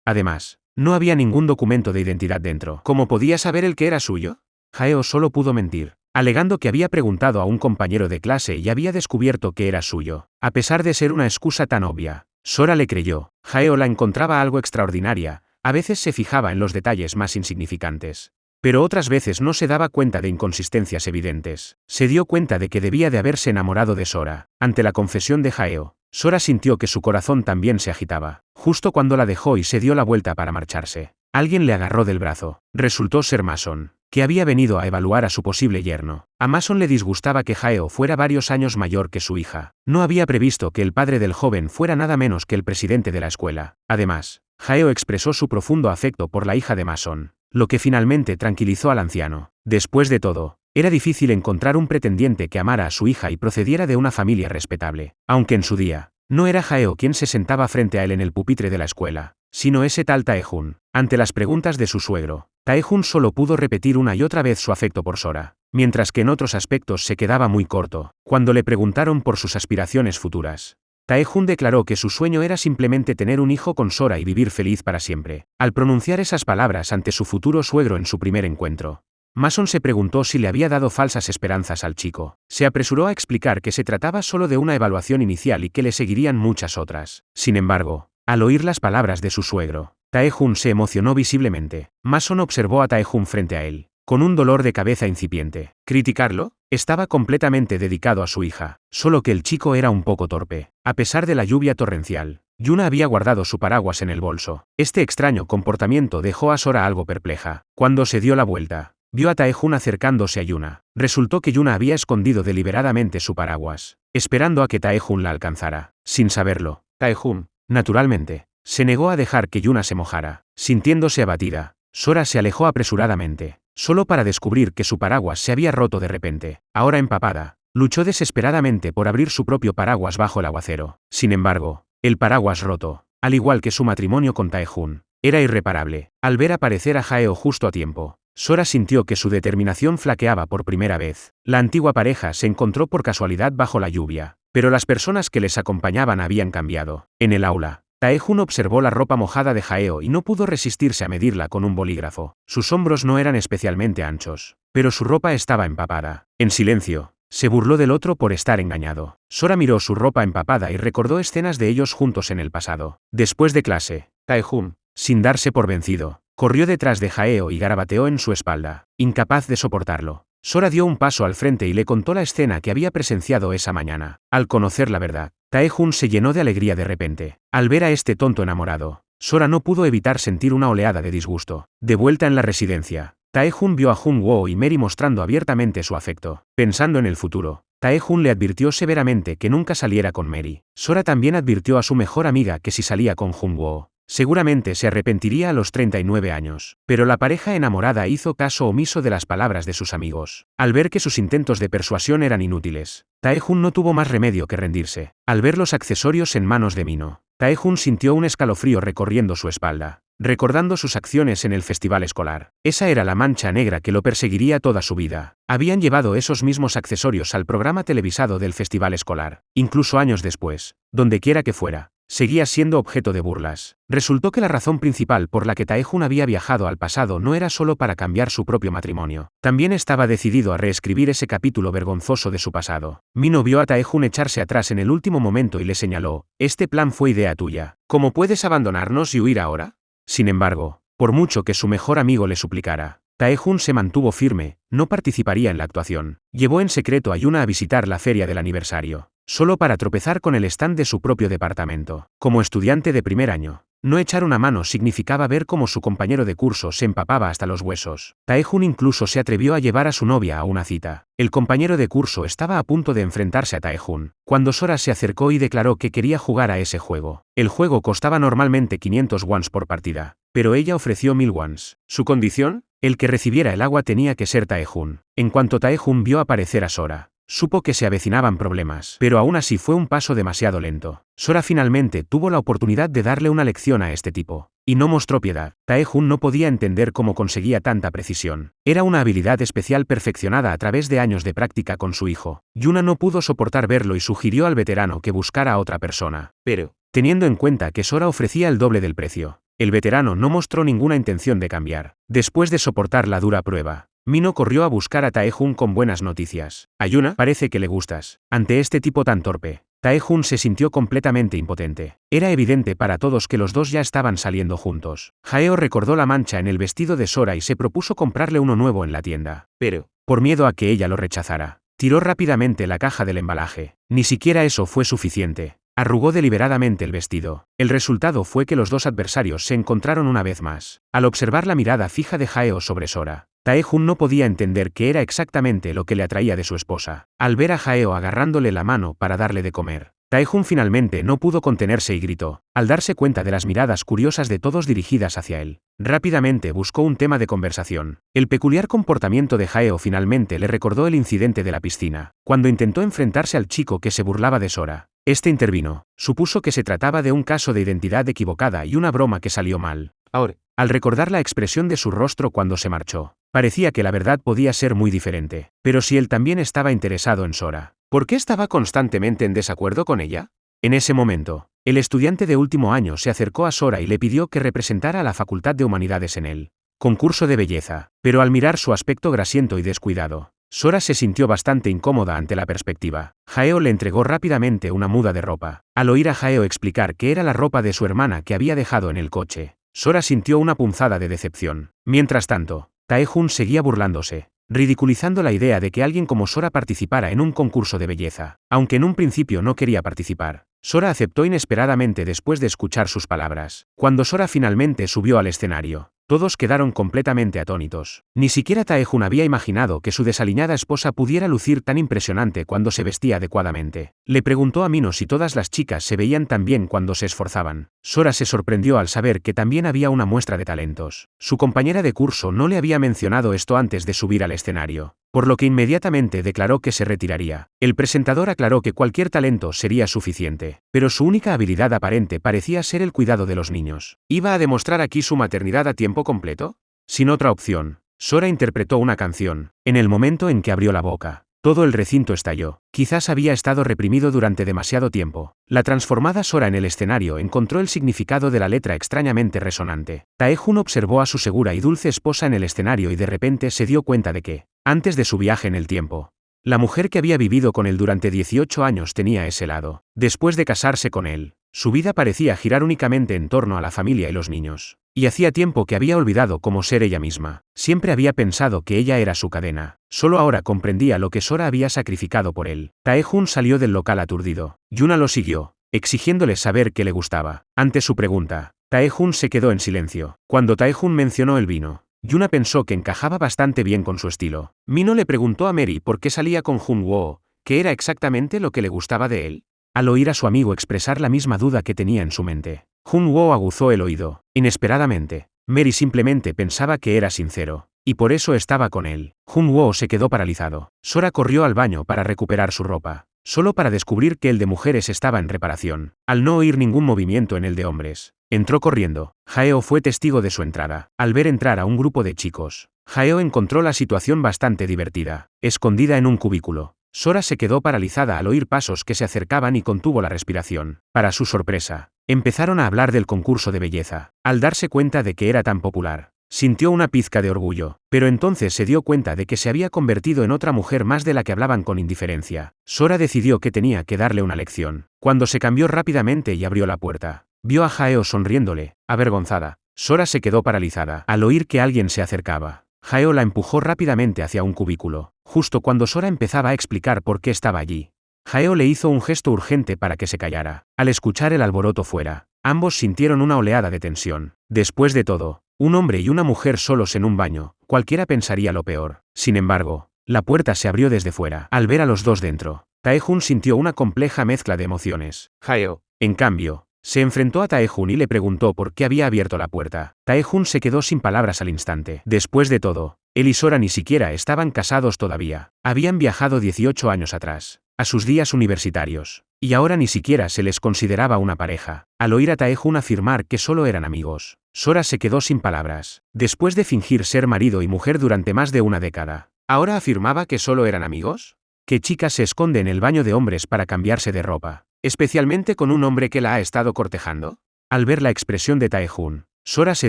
A: Además, no había ningún documento de identidad dentro. ¿Cómo podía saber el que era suyo? Hao solo pudo mentir, alegando que había preguntado a un compañero de clase y había descubierto que era suyo. A pesar de ser una excusa tan obvia, Sora le creyó. Hao la encontraba algo extraordinaria, a veces se fijaba en los detalles más insignificantes, pero otras veces no se daba cuenta de inconsistencias evidentes. Se dio cuenta de que debía de haberse enamorado de Sora. Ante la confesión de Hao, Sora sintió que su corazón también se agitaba. Justo cuando la dejó y se dio la vuelta para marcharse, alguien le agarró del brazo. Resultó ser Mason, que había venido a evaluar a su posible yerno. A Mason le disgustaba que Hao fuera varios años mayor que su hija. No había previsto que el padre del joven fuera nada menos que el presidente de la escuela. Además, Hao expresó su profundo afecto por la hija de Mason, lo que finalmente tranquilizó al anciano. Después de todo, Era difícil encontrar un pretendiente que amara a su hija y procediera de una familia respetable, aunque en su día, no era Jaeho quien se sentaba frente a él en el pupitre de la escuela, sino ese tal Tae-jun. Ante las preguntas de su suegro, Tae-jun solo pudo repetir una y otra vez su afecto por Sora, mientras que en otros aspectos se quedaba muy corto. Cuando le preguntaron por sus aspiraciones futuras, Tae-jun declaró que su sueño era simplemente tener un hijo con Sora y vivir feliz para siempre. Al pronunciar esas palabras ante su futuro suegro en su primer encuentro, Mason se preguntó si le había dado falsas esperanzas al chico. Se apresuró a explicar que se trataba solo de una evaluación inicial y que le seguirían muchas otras. Sin embargo, al oír las palabras de su suegro, Tae-jun se emocionó visiblemente. Mason observó a Tae-jun frente a él, con un dolor de cabeza incipiente. ¿Criticarlo? Estaba completamente dedicado a su hija, solo que el chico era un poco torpe. A pesar de la lluvia torrencial, Yuna había guardado su paraguas en el bolso. Este extraño comportamiento dejó a Sora algo perpleja. Cuando se dio la vuelta, vio a Tae-jun acercándose a Yuna. Resultó que Yuna había escondido deliberadamente su paraguas, esperando a que Tae-jun la alcanzara. Sin saberlo, Tae-jun, naturalmente, se negó a dejar que Yuna se mojara. Sintiéndose abatida, Sora se alejó apresuradamente, solo para descubrir que su paraguas se había roto de repente. Ahora empapada, luchó desesperadamente por abrir su propio paraguas bajo el aguacero. Sin embargo, el paraguas roto, al igual que su matrimonio con Tae-jun, era irreparable. Al ver aparecer a Jaeho justo a tiempo, Sora sintió que su determinación flaqueaba por primera vez. La antigua pareja se encontró por casualidad bajo la lluvia, pero las personas que les acompañaban habían cambiado. En el aula, Tae-jun observó la ropa mojada de Jaeho y no pudo resistirse a medirla con un bolígrafo. Sus hombros no eran especialmente anchos, pero su ropa estaba empapada. En silencio, se burló del otro por estar engañado. Sora miró su ropa empapada y recordó escenas de ellos juntos en el pasado. Después de clase, Tae-jun, sin darse por vencido, corrió detrás de Jaeho y garabateó en su espalda. Incapaz de soportarlo, Sora dio un paso al frente y le contó la escena que había presenciado esa mañana. Al conocer la verdad, Tae-jun se llenó de alegría de repente. Al ver a este tonto enamorado, Sora no pudo evitar sentir una oleada de disgusto. De vuelta en la residencia, Tae-jun vio a Jun-woo y Mary mostrando abiertamente su afecto. Pensando en el futuro, Tae-jun le advirtió severamente que nunca saliera con Mary. Sora también advirtió a su mejor amiga que si salía con Jun-woo, seguramente se arrepentiría a los 39 años. Pero la pareja enamorada hizo caso omiso de las palabras de sus amigos. Al ver que sus intentos de persuasión eran inútiles, Tae-jun no tuvo más remedio que rendirse. Al ver los accesorios en manos de Mino, Tae-jun sintió un escalofrío recorriendo su espalda, recordando sus acciones en el festival escolar. Esa era la mancha negra que lo perseguiría toda su vida. Habían llevado esos mismos accesorios al programa televisado del festival escolar. Incluso años después, donde quiera que fuera, seguía siendo objeto de burlas. Resultó que la razón principal por la que Tae-jun había viajado al pasado no era solo para cambiar su propio matrimonio. También estaba decidido a reescribir ese capítulo vergonzoso de su pasado. Mino vio a Tae-jun echarse atrás en el último momento y le señaló: «Este plan fue idea tuya. ¿Cómo puedes abandonarnos y huir ahora?». Sin embargo, por mucho que su mejor amigo le suplicara, Tae-jun se mantuvo firme, no participaría en la actuación. Llevó en secreto a Yuna a visitar la feria del aniversario, solo para tropezar con el stand de su propio departamento. Como estudiante de primer año, no echar una mano significaba ver cómo su compañero de curso se empapaba hasta los huesos. Tae-jun incluso se atrevió a llevar a su novia a una cita. El compañero de curso estaba a punto de enfrentarse a Tae-jun, cuando Sora se acercó y declaró que quería jugar a ese juego. El juego costaba normalmente 500 wons por partida, pero ella ofreció 1000 wons. ¿Su condición? El que recibiera el agua tenía que ser Tae-jun. En cuanto Tae-jun vio aparecer a Sora, supo que se avecinaban problemas, pero aún así fue un paso demasiado lento. Sora finalmente tuvo la oportunidad de darle una lección a este tipo, y no mostró piedad. Tae-jun no podía entender cómo conseguía tanta precisión. Era una habilidad especial perfeccionada a través de años de práctica con su hijo. Yuna no pudo soportar verlo y sugirió al veterano que buscara a otra persona. Pero, teniendo en cuenta que Sora ofrecía el doble del precio, el veterano no mostró ninguna intención de cambiar. Después de soportar la dura prueba, Mino corrió a buscar a Tae-jun con buenas noticias. «A Yuna, parece que le gustas». Ante este tipo tan torpe, Tae-jun se sintió completamente impotente. Era evidente para todos que los dos ya estaban saliendo juntos. Jaeho recordó la mancha en el vestido de Sora y se propuso comprarle uno nuevo en la tienda. Pero, por miedo a que ella lo rechazara, tiró rápidamente la caja del embalaje. Ni siquiera eso fue suficiente. Arrugó deliberadamente el vestido. El resultado fue que los dos adversarios se encontraron una vez más. Al observar la mirada fija de Jaeho sobre Sora, Tae-jun no podía entender qué era exactamente lo que le atraía de su esposa. Al ver a Jaeho agarrándole la mano para darle de comer, Tae-Jun finalmente no pudo contenerse y gritó, al darse cuenta de las miradas curiosas de todos dirigidas hacia él. Rápidamente buscó un tema de conversación. El peculiar comportamiento de Jae-Oh finalmente le recordó el incidente de la piscina, cuando intentó enfrentarse al chico que se burlaba de Sora. Este intervino, supuso que se trataba de un caso de identidad equivocada y una broma que salió mal. Ahora, al recordar la expresión de su rostro cuando se marchó, parecía que la verdad podía ser muy diferente. Pero si él también estaba interesado en Sora, ¿por qué estaba constantemente en desacuerdo con ella? En ese momento, el estudiante de último año se acercó a Sora y le pidió que representara a la Facultad de Humanidades en el concurso de belleza, pero al mirar su aspecto grasiento y descuidado, Sora se sintió bastante incómoda ante la perspectiva. Jae-Oh le entregó rápidamente una muda de ropa. Al oír a Jae-Oh explicar que era la ropa de su hermana que había dejado en el coche, Sora sintió una punzada de decepción. Mientras tanto, Tae-Jun seguía burlándose, ridiculizando la idea de que alguien como Sora participara en un concurso de belleza. Aunque en un principio no quería participar, Sora aceptó inesperadamente después de escuchar sus palabras. Cuando Sora finalmente subió al escenario, todos quedaron completamente atónitos. Ni siquiera Tae-Jun había imaginado que su desaliñada esposa pudiera lucir tan impresionante cuando se vestía adecuadamente. Le preguntó a Mino si todas las chicas se veían tan bien cuando se esforzaban. Sora se sorprendió al saber que también había una muestra de talentos. Su compañera de curso no le había mencionado esto antes de subir al escenario, por lo que inmediatamente declaró que se retiraría. El presentador aclaró que cualquier talento sería suficiente, pero su única habilidad aparente parecía ser el cuidado de los niños. ¿Iba a demostrar aquí su maternidad a tiempo completo? Sin otra opción, Sora interpretó una canción. En el momento en que abrió la boca, todo el recinto estalló. Quizás había estado reprimido durante demasiado tiempo. La transformada Sora en el escenario encontró el significado de la letra extrañamente resonante. Tae-Jun observó a su segura y dulce esposa en el escenario y de repente se dio cuenta de que, antes de su viaje en el tiempo, la mujer que había vivido con él durante 18 años tenía ese lado. Después de casarse con él, su vida parecía girar únicamente en torno a la familia y los niños. Y hacía tiempo que había olvidado cómo ser ella misma. Siempre había pensado que ella era su cadena. Solo ahora comprendía lo que Sora había sacrificado por él. Tae-Jun salió del local aturdido. Yuna lo siguió, exigiéndole saber qué le gustaba. Ante su pregunta, Tae-Jun se quedó en silencio. Cuando Tae-Jun mencionó el vino, Yuna pensó que encajaba bastante bien con su estilo. Mino le preguntó a Mary por qué salía con Jun-woo, qué era exactamente lo que le gustaba de él. Al oír a su amigo expresar la misma duda que tenía en su mente, Jun-woo aguzó el oído. Inesperadamente, Mary simplemente pensaba que era sincero, y por eso estaba con él. Jun-woo se quedó paralizado. Sora corrió al baño para recuperar su ropa, solo para descubrir que el de mujeres estaba en reparación. Al no oír ningún movimiento en el de hombres, entró corriendo. Jae-Oh fue testigo de su entrada. Al ver entrar a un grupo de chicos, Jae-Oh encontró la situación bastante divertida. Escondida en un cubículo, Sora se quedó paralizada al oír pasos que se acercaban y contuvo la respiración. Para su sorpresa, empezaron a hablar del concurso de belleza. Al darse cuenta de que era tan popular, sintió una pizca de orgullo, pero entonces se dio cuenta de que se había convertido en otra mujer más de la que hablaban con indiferencia. Sora decidió que tenía que darle una lección. Cuando se cambió rápidamente y abrió la puerta, vio a Jae-Oh sonriéndole. Avergonzada, Sora se quedó paralizada al oír que alguien se acercaba. Jae-Oh la empujó rápidamente hacia un cubículo, justo cuando Sora empezaba a explicar por qué estaba allí. Jae-Oh le hizo un gesto urgente para que se callara. Al escuchar el alboroto fuera, ambos sintieron una oleada de tensión. Después de todo, un hombre y una mujer solos en un baño, cualquiera pensaría lo peor. Sin embargo, la puerta se abrió desde fuera. Al ver a los dos dentro, Tae-Jun sintió una compleja mezcla de emociones. Jae-Oh, en cambio, se enfrentó a Tae-Jun y le preguntó por qué había abierto la puerta. Tae-Jun se quedó sin palabras al instante. Después de todo, él y Sora ni siquiera estaban casados todavía. Habían viajado 18 años atrás, a sus días universitarios, y ahora ni siquiera se les consideraba una pareja. Al oír a Tae-Jun afirmar que solo eran amigos, Sora se quedó sin palabras. Después de fingir ser marido y mujer durante más de una década, ¿ahora afirmaba que solo eran amigos? ¿Qué chica se esconde en el baño de hombres para cambiarse de ropa, especialmente con un hombre que la ha estado cortejando? Al ver la expresión de Tae-Jun, Sora se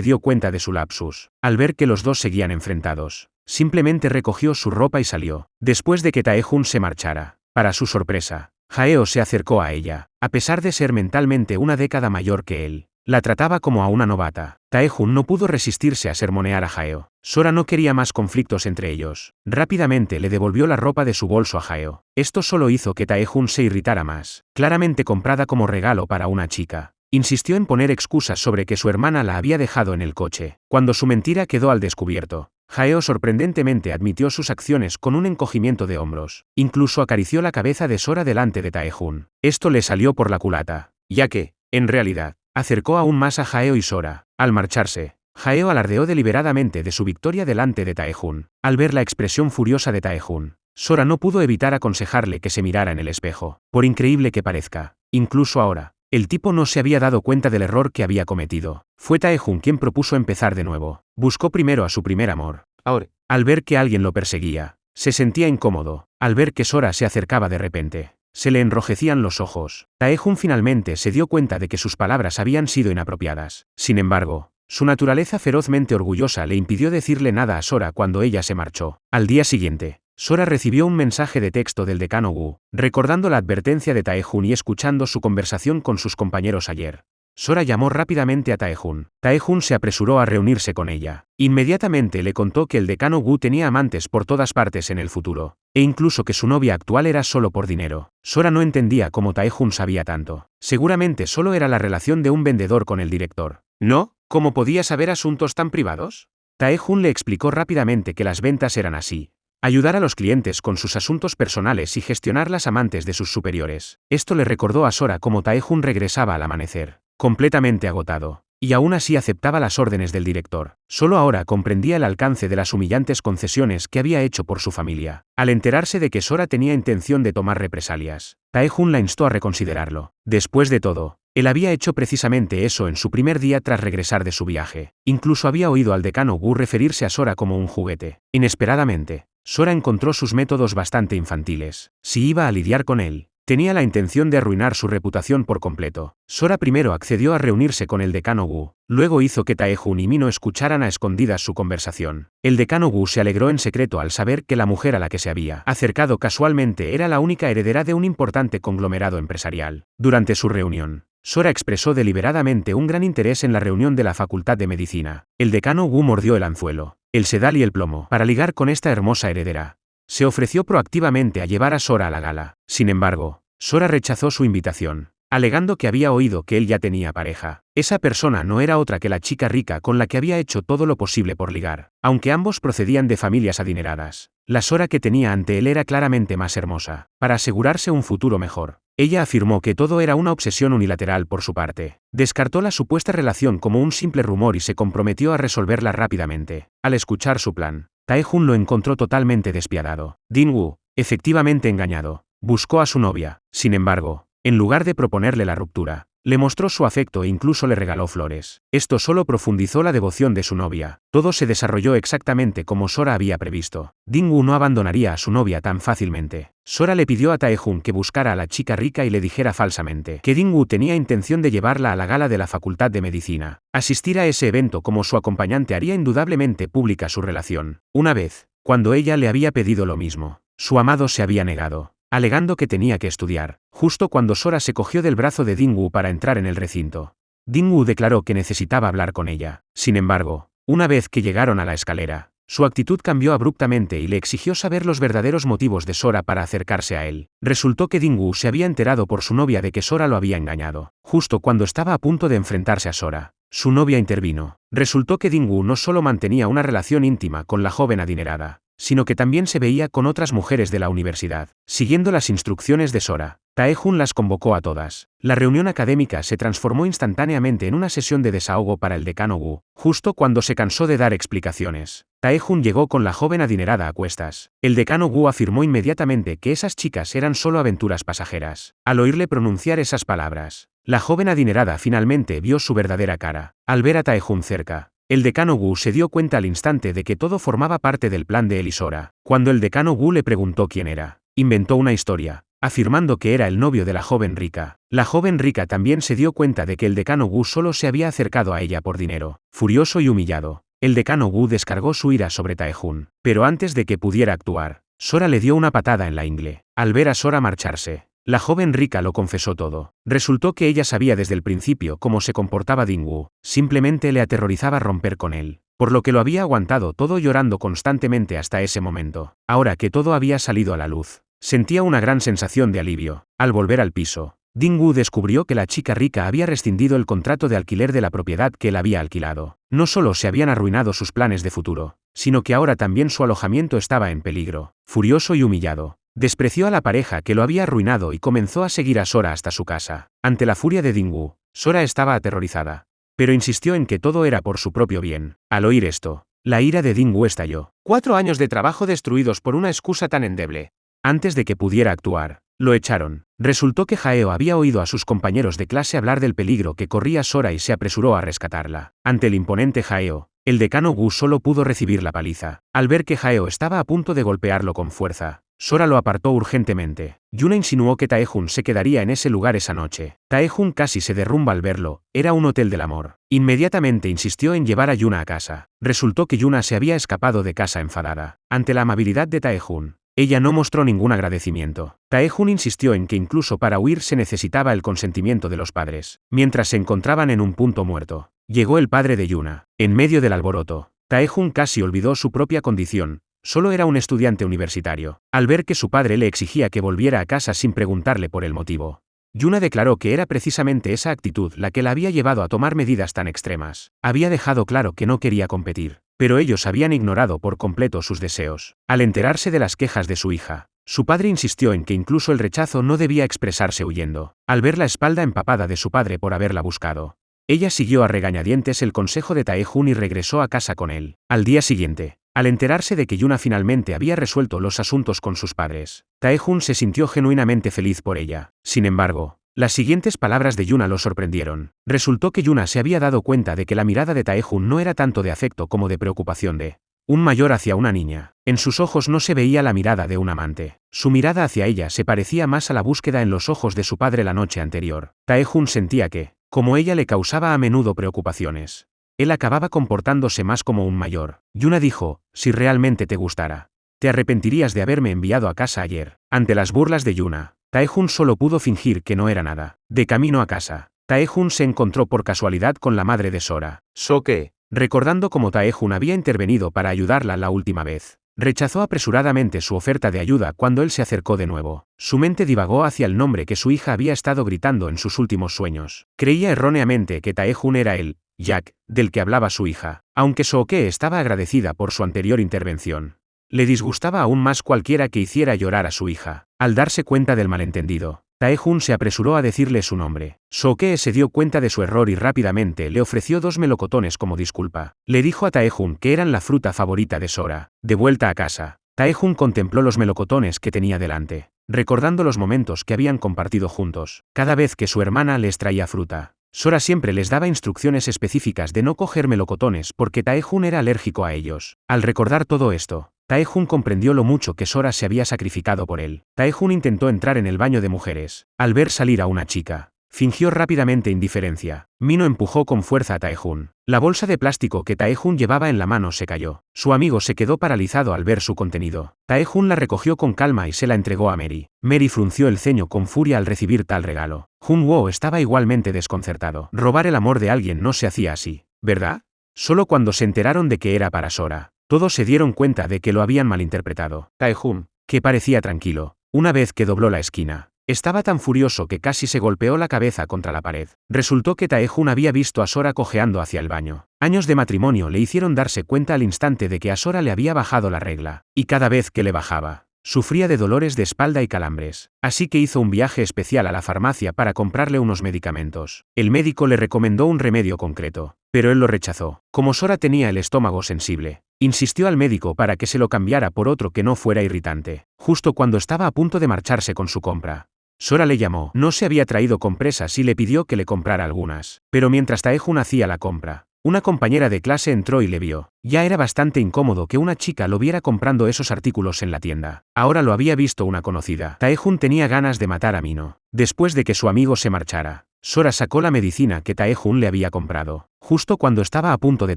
A: dio cuenta de su lapsus. Al ver que los dos seguían enfrentados, simplemente recogió su ropa y salió. Después de que Tae-Jun se marchara, para su sorpresa, Jae-Oh se acercó a ella. A pesar de ser mentalmente una década mayor que él, la trataba como a una novata. Tae-Jun no pudo resistirse a sermonear a Jae-Oh. Sora no quería más conflictos entre ellos. Rápidamente le devolvió la ropa de su bolso a Jae-Oh. Esto solo hizo que Tae-Jun se irritara más. Claramente comprada como regalo para una chica, insistió en poner excusas sobre que su hermana la había dejado en el coche. Cuando su mentira quedó al descubierto, Jaeo sorprendentemente admitió sus acciones con un encogimiento de hombros. Incluso acarició la cabeza de Sora delante de Tae-jun. Esto le salió por la culata, ya que, en realidad, acercó aún más a Jaeo y Sora. Al marcharse, Jaeo alardeó deliberadamente de su victoria delante de Tae-jun. Al ver la expresión furiosa de Tae-jun, Sora no pudo evitar aconsejarle que se mirara en el espejo. Por increíble que parezca, incluso ahora, el tipo no se había dado cuenta del error que había cometido. Fue Tae-jun quien propuso empezar de nuevo. Buscó primero a su primer amor. Ahora, al ver que alguien lo perseguía, se sentía incómodo. Al ver que Sora se acercaba de repente, se le enrojecían los ojos. Tae-jun finalmente se dio cuenta de que sus palabras habían sido inapropiadas. Sin embargo, su naturaleza ferozmente orgullosa le impidió decirle nada a Sora cuando ella se marchó. Al día siguiente, Sora recibió un mensaje de texto del decano Wu, recordando la advertencia de Tae-jun y escuchando su conversación con sus compañeros ayer. Sora llamó rápidamente a Tae-jun. Tae-jun se apresuró a reunirse con ella. Inmediatamente le contó que el decano Wu tenía amantes por todas partes en el futuro, e incluso que su novia actual era solo por dinero. Sora no entendía cómo Tae-jun sabía tanto. Seguramente solo era la relación de un vendedor con el director. ¿No? ¿Cómo podía saber asuntos tan privados? Tae-jun le explicó rápidamente que las ventas eran así: ayudar a los clientes con sus asuntos personales y gestionar las amantes de sus superiores. Esto le recordó a Sora cómo Tae-jun regresaba al amanecer, completamente agotado, y aún así aceptaba las órdenes del director. Solo ahora comprendía el alcance de las humillantes concesiones que había hecho por su familia. Al enterarse de que Sora tenía intención de tomar represalias, Tae-jun la instó a reconsiderarlo. Después de todo, él había hecho precisamente eso en su primer día tras regresar de su viaje. Incluso había oído al decano Wu referirse a Sora como un juguete. Inesperadamente, Sora encontró sus métodos bastante infantiles. Si iba a lidiar con él, tenía la intención de arruinar su reputación por completo. Sora primero accedió a reunirse con el decano Wu, luego hizo que Tae-jun y Mino escucharan a escondidas su conversación. El decano Wu se alegró en secreto al saber que la mujer a la que se había acercado casualmente era la única heredera de un importante conglomerado empresarial. Durante su reunión, Sora expresó deliberadamente un gran interés en la reunión de la Facultad de Medicina. El decano Wu mordió el anzuelo, el sedal y el plomo para ligar con esta hermosa heredera. Se ofreció proactivamente a llevar a Sora a la gala. Sin embargo, Sora rechazó su invitación, alegando que había oído que él ya tenía pareja. Esa persona no era otra que la chica rica con la que había hecho todo lo posible por ligar. Aunque ambos procedían de familias adineradas, la Sora que tenía ante él era claramente más hermosa. Para asegurarse un futuro mejor, ella afirmó que todo era una obsesión unilateral por su parte. Descartó la supuesta relación como un simple rumor y se comprometió a resolverla rápidamente. Al escuchar su plan, Tae-jun lo encontró totalmente despiadado. Din-woo, efectivamente engañado, buscó a su novia. Sin embargo, en lugar de proponerle la ruptura, le mostró su afecto e incluso le regaló flores. Esto solo profundizó la devoción de su novia. Todo se desarrolló exactamente como Sora había previsto. Din-woo no abandonaría a su novia tan fácilmente. Sora le pidió a Tae-jun que buscara a la chica rica y le dijera falsamente que Din-woo tenía intención de llevarla a la gala de la Facultad de Medicina. Asistir a ese evento como su acompañante haría indudablemente pública su relación. Una vez, cuando ella le había pedido lo mismo, su amado se había negado, alegando que tenía que estudiar. Justo cuando Sora se cogió del brazo de Din-woo para entrar en el recinto, Din-woo declaró que necesitaba hablar con ella. Sin embargo, una vez que llegaron a la escalera, su actitud cambió abruptamente y le exigió saber los verdaderos motivos de Sora para acercarse a él. Resultó que Din-woo se había enterado por su novia de que Sora lo había engañado. Justo cuando estaba a punto de enfrentarse a Sora, su novia intervino. Resultó que Din-woo no solo mantenía una relación íntima con la joven adinerada, sino que también se veía con otras mujeres de la universidad. Siguiendo las instrucciones de Sora, Tae-jun las convocó a todas. La reunión académica se transformó instantáneamente en una sesión de desahogo para el decano Wu. Justo cuando se cansó de dar explicaciones, Tae-jun llegó con la joven adinerada a cuestas. El decano Wu afirmó inmediatamente que esas chicas eran solo aventuras pasajeras. Al oírle pronunciar esas palabras, la joven adinerada finalmente vio su verdadera cara. Al ver a Tae-jun cerca, el decano Wu se dio cuenta al instante de que todo formaba parte del plan de él y Sora. Cuando el decano Wu le preguntó quién era, inventó una historia, afirmando que era el novio de la joven rica. La joven rica también se dio cuenta de que el decano Wu solo se había acercado a ella por dinero. Furioso y humillado, el decano Wu descargó su ira sobre Tae-jun. Pero antes de que pudiera actuar, Sora le dio una patada en la ingle. Al ver a Sora marcharse, la joven rica lo confesó todo. Resultó que ella sabía desde el principio cómo se comportaba Din-woo. Simplemente le aterrorizaba romper con él, por lo que lo había aguantado todo llorando constantemente hasta ese momento. Ahora que todo había salido a la luz, sentía una gran sensación de alivio. Al volver al piso, Dingwu descubrió que la chica rica había rescindido el contrato de alquiler de la propiedad que él había alquilado. No solo se habían arruinado sus planes de futuro, sino que ahora también su alojamiento estaba en peligro. Furioso y humillado, despreció a la pareja que lo había arruinado y comenzó a seguir a Sora hasta su casa. Ante la furia de Dingwu, Sora estaba aterrorizada, pero insistió en que todo era por su propio bien. Al oír esto, la ira de Dingwu estalló. 4 años de trabajo destruidos por una excusa tan endeble. Antes de que pudiera actuar, lo echaron. Resultó que Jaeo había oído a sus compañeros de clase hablar del peligro que corría Sora y se apresuró a rescatarla. Ante el imponente Jaeo, el decano Gu solo pudo recibir la paliza. Al ver que Jaeo estaba a punto de golpearlo con fuerza, Sora lo apartó urgentemente. Yuna insinuó que Taejun se quedaría en ese lugar esa noche. Taejun casi se derrumba al verlo, era un hotel del amor. Inmediatamente insistió en llevar a Yuna a casa. Resultó que Yuna se había escapado de casa enfadada. Ante la amabilidad de Taejun, ella no mostró ningún agradecimiento. Taejun insistió en que incluso para huir se necesitaba el consentimiento de los padres. Mientras se encontraban en un punto muerto, llegó el padre de Yuna. En medio del alboroto, Taejun casi olvidó su propia condición. Solo era un estudiante universitario. Al ver que su padre le exigía que volviera a casa sin preguntarle por el motivo, Yuna declaró que era precisamente esa actitud la que la había llevado a tomar medidas tan extremas. Había dejado claro que no quería competir, pero ellos habían ignorado por completo sus deseos. Al enterarse de las quejas de su hija, su padre insistió en que incluso el rechazo no debía expresarse huyendo. Al ver la espalda empapada de su padre por haberla buscado, ella siguió a regañadientes el consejo de Taejun y regresó a casa con él. Al día siguiente, al enterarse de que Yuna finalmente había resuelto los asuntos con sus padres, Taejun se sintió genuinamente feliz por ella. Sin embargo, las siguientes palabras de Yuna lo sorprendieron. Resultó que Yuna se había dado cuenta de que la mirada de Taejun no era tanto de afecto como de preocupación de un mayor hacia una niña. En sus ojos no se veía la mirada de un amante. Su mirada hacia ella se parecía más a la búsqueda en los ojos de su padre la noche anterior. Taejun sentía que, como ella le causaba a menudo preocupaciones, él acababa comportándose más como un mayor. Yuna dijo, si realmente te gustara, te arrepentirías de haberme enviado a casa ayer. Ante las burlas de Yuna, Taejun solo pudo fingir que no era nada. De camino a casa, Taejun se encontró por casualidad con la madre de Sora. Soke, recordando cómo Taejun había intervenido para ayudarla la última vez, rechazó apresuradamente su oferta de ayuda cuando él se acercó de nuevo. Su mente divagó hacia el nombre que su hija había estado gritando en sus últimos sueños. Creía erróneamente que Taejun era él, Jack, del que hablaba su hija. Aunque Sooke estaba agradecida por su anterior intervención, le disgustaba aún más cualquiera que hiciera llorar a su hija. Al darse cuenta del malentendido, Taejun se apresuró a decirle su nombre. Sooke se dio cuenta de su error y rápidamente le ofreció 2 melocotones como disculpa. Le dijo a Taejun que eran la fruta favorita de Sora. De vuelta a casa, Taejun contempló los melocotones que tenía delante, recordando los momentos que habían compartido juntos. Cada vez que su hermana les traía fruta, Sora siempre les daba instrucciones específicas de no coger melocotones porque Taejun era alérgico a ellos. Al recordar todo esto, Taejun comprendió lo mucho que Sora se había sacrificado por él. Taejun intentó entrar en el baño de mujeres. Al ver salir a una chica, fingió rápidamente indiferencia. Mino empujó con fuerza a Taejun. La bolsa de plástico que Taejun llevaba en la mano se cayó. Su amigo se quedó paralizado al ver su contenido. Taejun la recogió con calma y se la entregó a Mary. Mary frunció el ceño con furia al recibir tal regalo. Junwo estaba igualmente desconcertado. Robar el amor de alguien no se hacía así, ¿verdad? Solo cuando se enteraron de que era para Sora, todos se dieron cuenta de que lo habían malinterpretado. Taejun, que parecía tranquilo, una vez que dobló la esquina, estaba tan furioso que casi se golpeó la cabeza contra la pared. Resultó que Taejun había visto a Sora cojeando hacia el baño. Años de matrimonio le hicieron darse cuenta al instante de que a Sora le había bajado la regla, y cada vez que le bajaba, sufría de dolores de espalda y calambres. Así que hizo un viaje especial a la farmacia para comprarle unos medicamentos. El médico le recomendó un remedio concreto, pero él lo rechazó. Como Sora tenía el estómago sensible, insistió al médico para que se lo cambiara por otro que no fuera irritante. Justo cuando estaba a punto de marcharse con su compra, Sora le llamó. No se había traído compresas y le pidió que le comprara algunas. Pero mientras Taejun hacía la compra, una compañera de clase entró y le vio. Ya era bastante incómodo que una chica lo viera comprando esos artículos en la tienda. Ahora lo había visto una conocida. Taejun tenía ganas de matar a Mino. Después de que su amigo se marchara, Sora sacó la medicina que Taejun le había comprado. Justo cuando estaba a punto de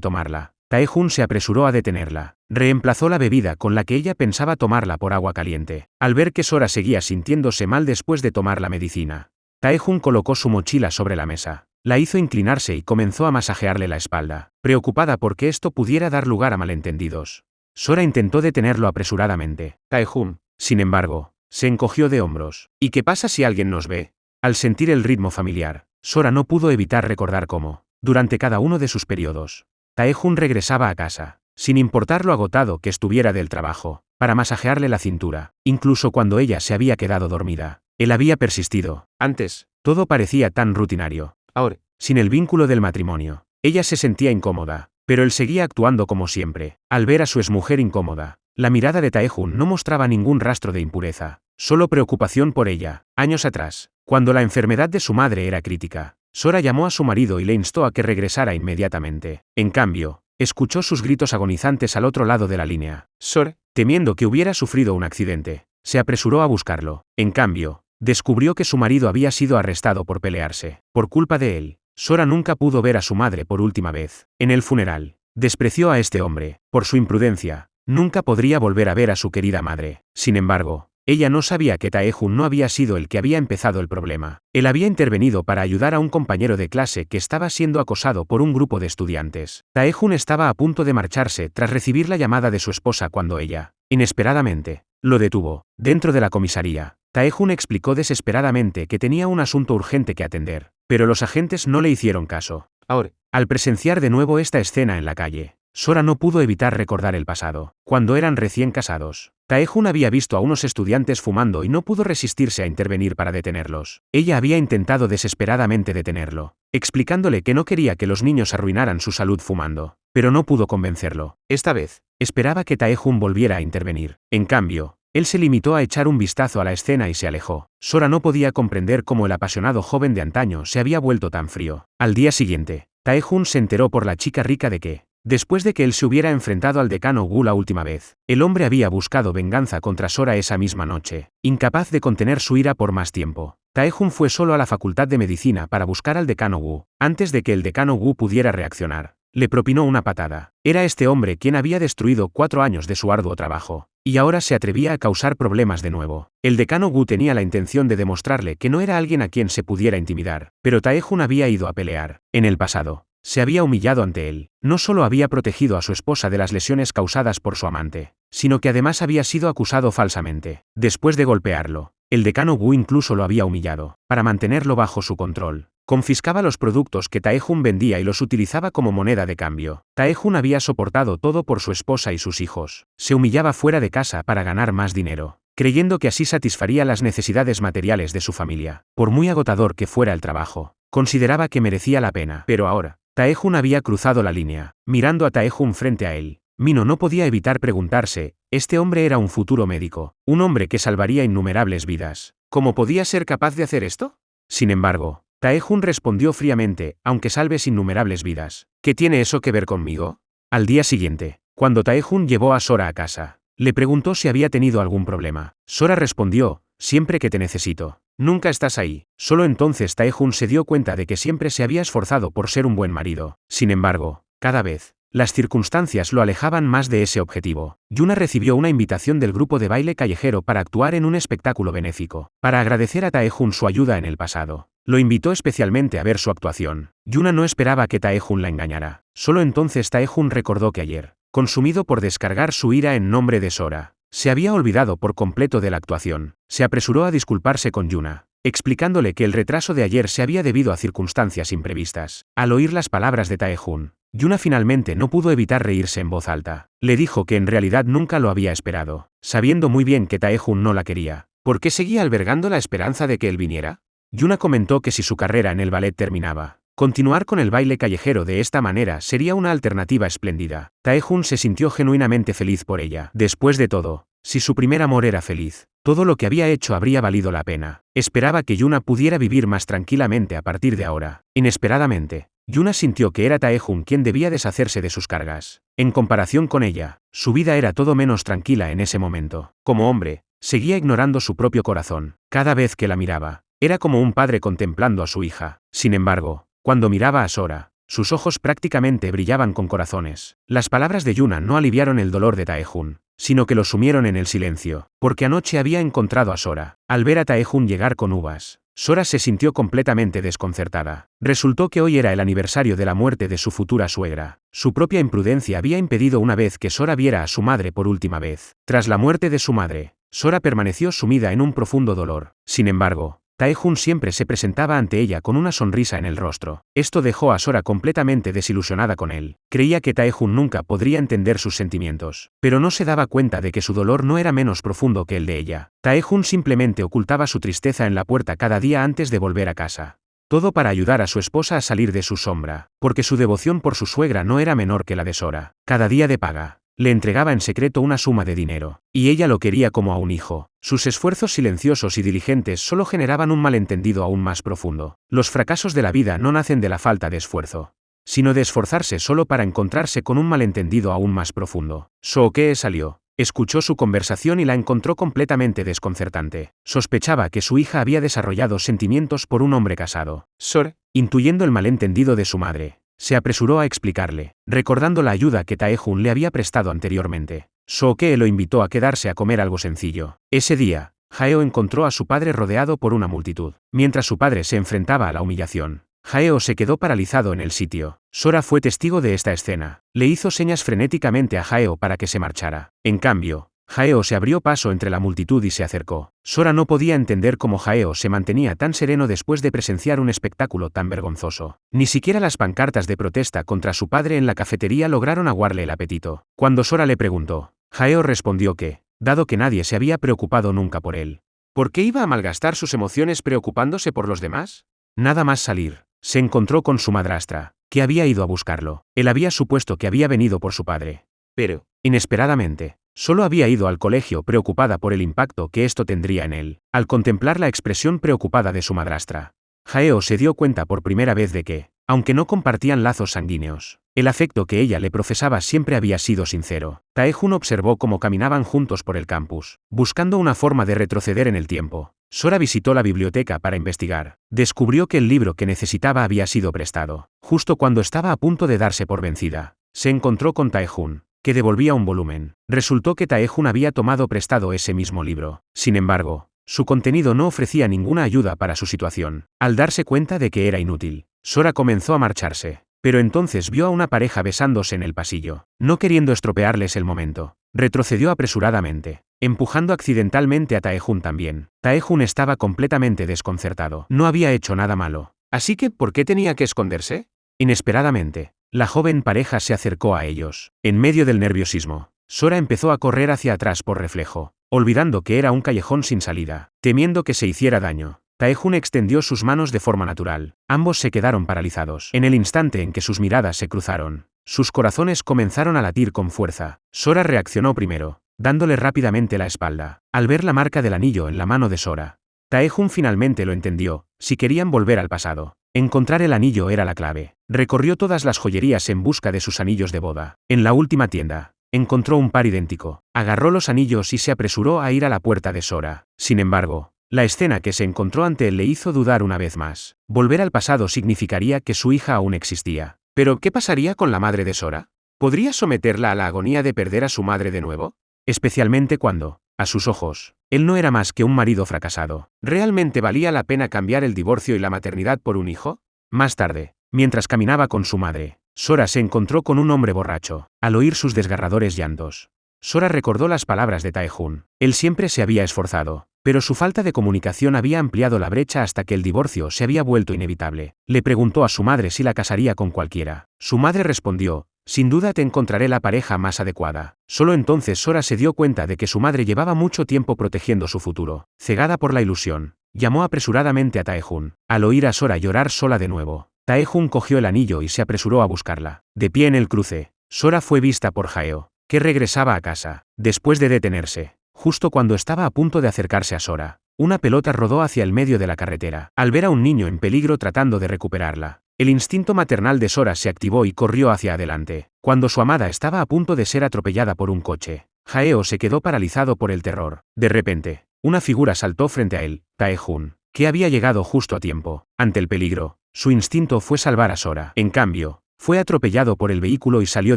A: tomarla, Taejun se apresuró a detenerla. Reemplazó la bebida con la que ella pensaba tomarla por agua caliente. Al ver que Sora seguía sintiéndose mal después de tomar la medicina, Taejun colocó su mochila sobre la mesa. La hizo inclinarse y comenzó a masajearle la espalda, preocupada porque esto pudiera dar lugar a malentendidos. Sora intentó detenerlo apresuradamente. Taejun, sin embargo, se encogió de hombros. ¿Y qué pasa si alguien nos ve? Al sentir el ritmo familiar, Sora no pudo evitar recordar cómo, durante cada uno de sus periodos, Tae-Jun regresaba a casa, sin importar lo agotado que estuviera del trabajo, para masajearle la cintura, incluso cuando ella se había quedado dormida. Él había persistido. Antes, todo parecía tan rutinario. Ahora, sin el vínculo del matrimonio, ella se sentía incómoda, pero él seguía actuando como siempre. Al ver a su exmujer incómoda, la mirada de Tae-Jun no mostraba ningún rastro de impureza, solo preocupación por ella. Años atrás, cuando la enfermedad de su madre era crítica, Sora llamó a su marido y le instó a que regresara inmediatamente. En cambio, escuchó sus gritos agonizantes al otro lado de la línea. Sora, temiendo que hubiera sufrido un accidente, se apresuró a buscarlo. En cambio, descubrió que su marido había sido arrestado por pelearse. Por culpa de él, Sora nunca pudo ver a su madre por última vez. En el funeral, despreció a este hombre. Por su imprudencia, nunca podría volver a ver a su querida madre. Sin embargo, ella no sabía que Tae-Jun no había sido el que había empezado el problema. Él había intervenido para ayudar a un compañero de clase que estaba siendo acosado por un grupo de estudiantes. Tae-Jun estaba a punto de marcharse tras recibir la llamada de su esposa cuando ella, inesperadamente, lo detuvo. Dentro de la comisaría, Tae-Jun explicó desesperadamente que tenía un asunto urgente que atender, pero los agentes no le hicieron caso. Ahora, al presenciar de nuevo esta escena en la calle, Sora no pudo evitar recordar el pasado. Cuando eran recién casados, Tae-Jun había visto a unos estudiantes fumando y no pudo resistirse a intervenir para detenerlos. Ella había intentado desesperadamente detenerlo, explicándole que no quería que los niños arruinaran su salud fumando, pero no pudo convencerlo. Esta vez, esperaba que Tae-Jun volviera a intervenir. En cambio, él se limitó a echar un vistazo a la escena y se alejó. Sora no podía comprender cómo el apasionado joven de antaño se había vuelto tan frío. Al día siguiente, Tae-Jun se enteró por la chica rica de que, después de que él se hubiera enfrentado al decano Wu la última vez, el hombre había buscado venganza contra Sora esa misma noche. Incapaz de contener su ira por más tiempo, Tae-Jun fue solo a la facultad de medicina para buscar al decano Wu. Antes de que el decano Wu pudiera reaccionar, le propinó una patada. Era este hombre quien había destruido 4 años de su arduo trabajo, y ahora se atrevía a causar problemas de nuevo. El decano Wu tenía la intención de demostrarle que no era alguien a quien se pudiera intimidar, pero Tae-Jun había ido a pelear. En el pasado, se había humillado ante él. No solo había protegido a su esposa de las lesiones causadas por su amante, sino que además había sido acusado falsamente. Después de golpearlo, el decano Wu incluso lo había humillado. Para mantenerlo bajo su control, confiscaba los productos que Tae-Jun vendía y los utilizaba como moneda de cambio. Tae-Jun había soportado todo por su esposa y sus hijos. Se humillaba fuera de casa para ganar más dinero, creyendo que así satisfaría las necesidades materiales de su familia. Por muy agotador que fuera el trabajo, consideraba que merecía la pena. Pero ahora, Tae-Jun había cruzado la línea. Mirando a Tae-Jun frente a él, Mino no podía evitar preguntarse, este hombre era un futuro médico, un hombre que salvaría innumerables vidas. ¿Cómo podía ser capaz de hacer esto? Sin embargo, Tae-Jun respondió fríamente, aunque salves innumerables vidas, ¿qué tiene eso que ver conmigo? Al día siguiente, cuando Tae-Jun llevó a Sora a casa, le preguntó si había tenido algún problema. Sora respondió, siempre que te necesito. Nunca estás ahí. Solo entonces Tae-Jun se dio cuenta de que siempre se había esforzado por ser un buen marido. Sin embargo, cada vez, las circunstancias lo alejaban más de ese objetivo. Yuna recibió una invitación del grupo de baile callejero para actuar en un espectáculo benéfico. Para agradecer a Tae-Jun su ayuda en el pasado, lo invitó especialmente a ver su actuación. Yuna no esperaba que Tae-Jun la engañara. Solo entonces Tae-Jun recordó que ayer, consumido por descargar su ira en nombre de Sora, se había olvidado por completo de la actuación. Se apresuró a disculparse con Yuna, explicándole que el retraso de ayer se había debido a circunstancias imprevistas. Al oír las palabras de Tae-Jun, Yuna finalmente no pudo evitar reírse en voz alta. Le dijo que en realidad nunca lo había esperado. Sabiendo muy bien que Tae-Jun no la quería, ¿por qué seguía albergando la esperanza de que él viniera? Yuna comentó que si su carrera en el ballet terminaba, continuar con el baile callejero de esta manera sería una alternativa espléndida. Tae-Jun se sintió genuinamente feliz por ella. Después de todo, si su primer amor era feliz, todo lo que había hecho habría valido la pena. Esperaba que Yuna pudiera vivir más tranquilamente a partir de ahora. Inesperadamente, Yuna sintió que era Tae-Jun quien debía deshacerse de sus cargas. En comparación con ella, su vida era todo menos tranquila en ese momento. Como hombre, seguía ignorando su propio corazón. Cada vez que la miraba, era como un padre contemplando a su hija. Sin embargo, cuando miraba a Sora, sus ojos prácticamente brillaban con corazones. Las palabras de Yuna no aliviaron el dolor de Tae-Jun, sino que lo sumieron en el silencio, porque anoche había encontrado a Sora. Al ver a Tae-Jun llegar con uvas, Sora se sintió completamente desconcertada. Resultó que hoy era el aniversario de la muerte de su futura suegra. Su propia imprudencia había impedido una vez que Sora viera a su madre por última vez. Tras la muerte de su madre, Sora permaneció sumida en un profundo dolor. Sin embargo, Tae-Jun siempre se presentaba ante ella con una sonrisa en el rostro. Esto dejó a Sora completamente desilusionada con él. Creía que Tae-Jun nunca podría entender sus sentimientos, pero no se daba cuenta de que su dolor no era menos profundo que el de ella. Tae-Jun simplemente ocultaba su tristeza en la puerta cada día antes de volver a casa. Todo para ayudar a su esposa a salir de su sombra, porque su devoción por su suegra no era menor que la de Sora. Cada día de paga, le entregaba en secreto una suma de dinero, y ella lo quería como a un hijo. Sus esfuerzos silenciosos y diligentes solo generaban un malentendido aún más profundo. Los fracasos de la vida no nacen de la falta de esfuerzo, sino de esforzarse solo para encontrarse con un malentendido aún más profundo. Soo-Kee salió. Escuchó su conversación y la encontró completamente desconcertante. Sospechaba que su hija había desarrollado sentimientos por un hombre casado. Sora, intuyendo el malentendido de su madre, se apresuró a explicarle, recordando la ayuda que Tae-Jun le había prestado anteriormente. Soo-Kee lo invitó a quedarse a comer algo sencillo. Ese día, Jae-Oh encontró a su padre rodeado por una multitud. Mientras su padre se enfrentaba a la humillación, Jae-Oh se quedó paralizado en el sitio. Sora fue testigo de esta escena. Le hizo señas frenéticamente a Jae-Oh para que se marchara. En cambio, Jae-Oh se abrió paso entre la multitud y se acercó. Sora no podía entender cómo Jae-Oh se mantenía tan sereno después de presenciar un espectáculo tan vergonzoso. Ni siquiera las pancartas de protesta contra su padre en la cafetería lograron aguarle el apetito. Cuando Sora le preguntó, Jae-Oh respondió que, dado que nadie se había preocupado nunca por él, ¿por qué iba a malgastar sus emociones preocupándose por los demás? Nada más salir, se encontró con su madrastra, que había ido a buscarlo. Él había supuesto que había venido por su padre. Pero, inesperadamente, solo había ido al colegio preocupada por el impacto que esto tendría en él. Al contemplar la expresión preocupada de su madrastra, Jae-Oh se dio cuenta por primera vez de que, aunque no compartían lazos sanguíneos, el afecto que ella le profesaba siempre había sido sincero. Tae-Jun observó cómo caminaban juntos por el campus, buscando una forma de retroceder en el tiempo. Sora visitó la biblioteca para investigar. Descubrió que el libro que necesitaba había sido prestado. Justo cuando estaba a punto de darse por vencida, se encontró con Tae-Jun, que devolvía un volumen. Resultó que Tae-Jun había tomado prestado ese mismo libro. Sin embargo, su contenido no ofrecía ninguna ayuda para su situación. Al darse cuenta de que era inútil, Sora comenzó a marcharse. Pero entonces vio a una pareja besándose en el pasillo. No queriendo estropearles el momento, retrocedió apresuradamente, empujando accidentalmente a Tae-Jun también. Tae-Jun estaba completamente desconcertado. No había hecho nada malo. Así que, ¿por qué tenía que esconderse? Inesperadamente, la joven pareja se acercó a ellos. En medio del nerviosismo, Sora empezó a correr hacia atrás por reflejo, olvidando que era un callejón sin salida. Temiendo que se hiciera daño, Tae-Jun extendió sus manos de forma natural. Ambos se quedaron paralizados. En el instante en que sus miradas se cruzaron, sus corazones comenzaron a latir con fuerza. Sora reaccionó primero, dándole rápidamente la espalda. Al ver la marca del anillo en la mano de Sora, Tae-Jun finalmente lo entendió. Si querían volver al pasado, encontrar el anillo era la clave. Recorrió todas las joyerías en busca de sus anillos de boda. En la última tienda, encontró un par idéntico. Agarró los anillos y se apresuró a ir a la puerta de Sora. Sin embargo, la escena que se encontró ante él le hizo dudar una vez más. Volver al pasado significaría que su hija aún existía. ¿Pero qué pasaría con la madre de Sora? ¿Podría someterla a la agonía de perder a su madre de nuevo? Especialmente cuando, a sus ojos, él no era más que un marido fracasado. ¿Realmente valía la pena cambiar el divorcio y la maternidad por un hijo? Más tarde, mientras caminaba con su madre, Sora se encontró con un hombre borracho. Al oír sus desgarradores llantos, Sora recordó las palabras de Tae-Jun. Él siempre se había esforzado, pero su falta de comunicación había ampliado la brecha hasta que el divorcio se había vuelto inevitable. Le preguntó a su madre si la casaría con cualquiera. Su madre respondió, sin duda te encontraré la pareja más adecuada. Solo entonces Sora se dio cuenta de que su madre llevaba mucho tiempo protegiendo su futuro. Cegada por la ilusión, llamó apresuradamente a Tae-Jun. Al oír a Sora llorar sola de nuevo, Tae-Jun cogió el anillo y se apresuró a buscarla. De pie en el cruce, Sora fue vista por Jae-Oh, que regresaba a casa. Después de detenerse, justo cuando estaba a punto de acercarse a Sora, una pelota rodó hacia el medio de la carretera. Al ver a un niño en peligro tratando de recuperarla, el instinto maternal de Sora se activó y corrió hacia adelante. Cuando su amada estaba a punto de ser atropellada por un coche, Jae-Oh se quedó paralizado por el terror. De repente, una figura saltó frente a él, Tae-Jun, que había llegado justo a tiempo. Ante el peligro, su instinto fue salvar a Sora. En cambio, fue atropellado por el vehículo y salió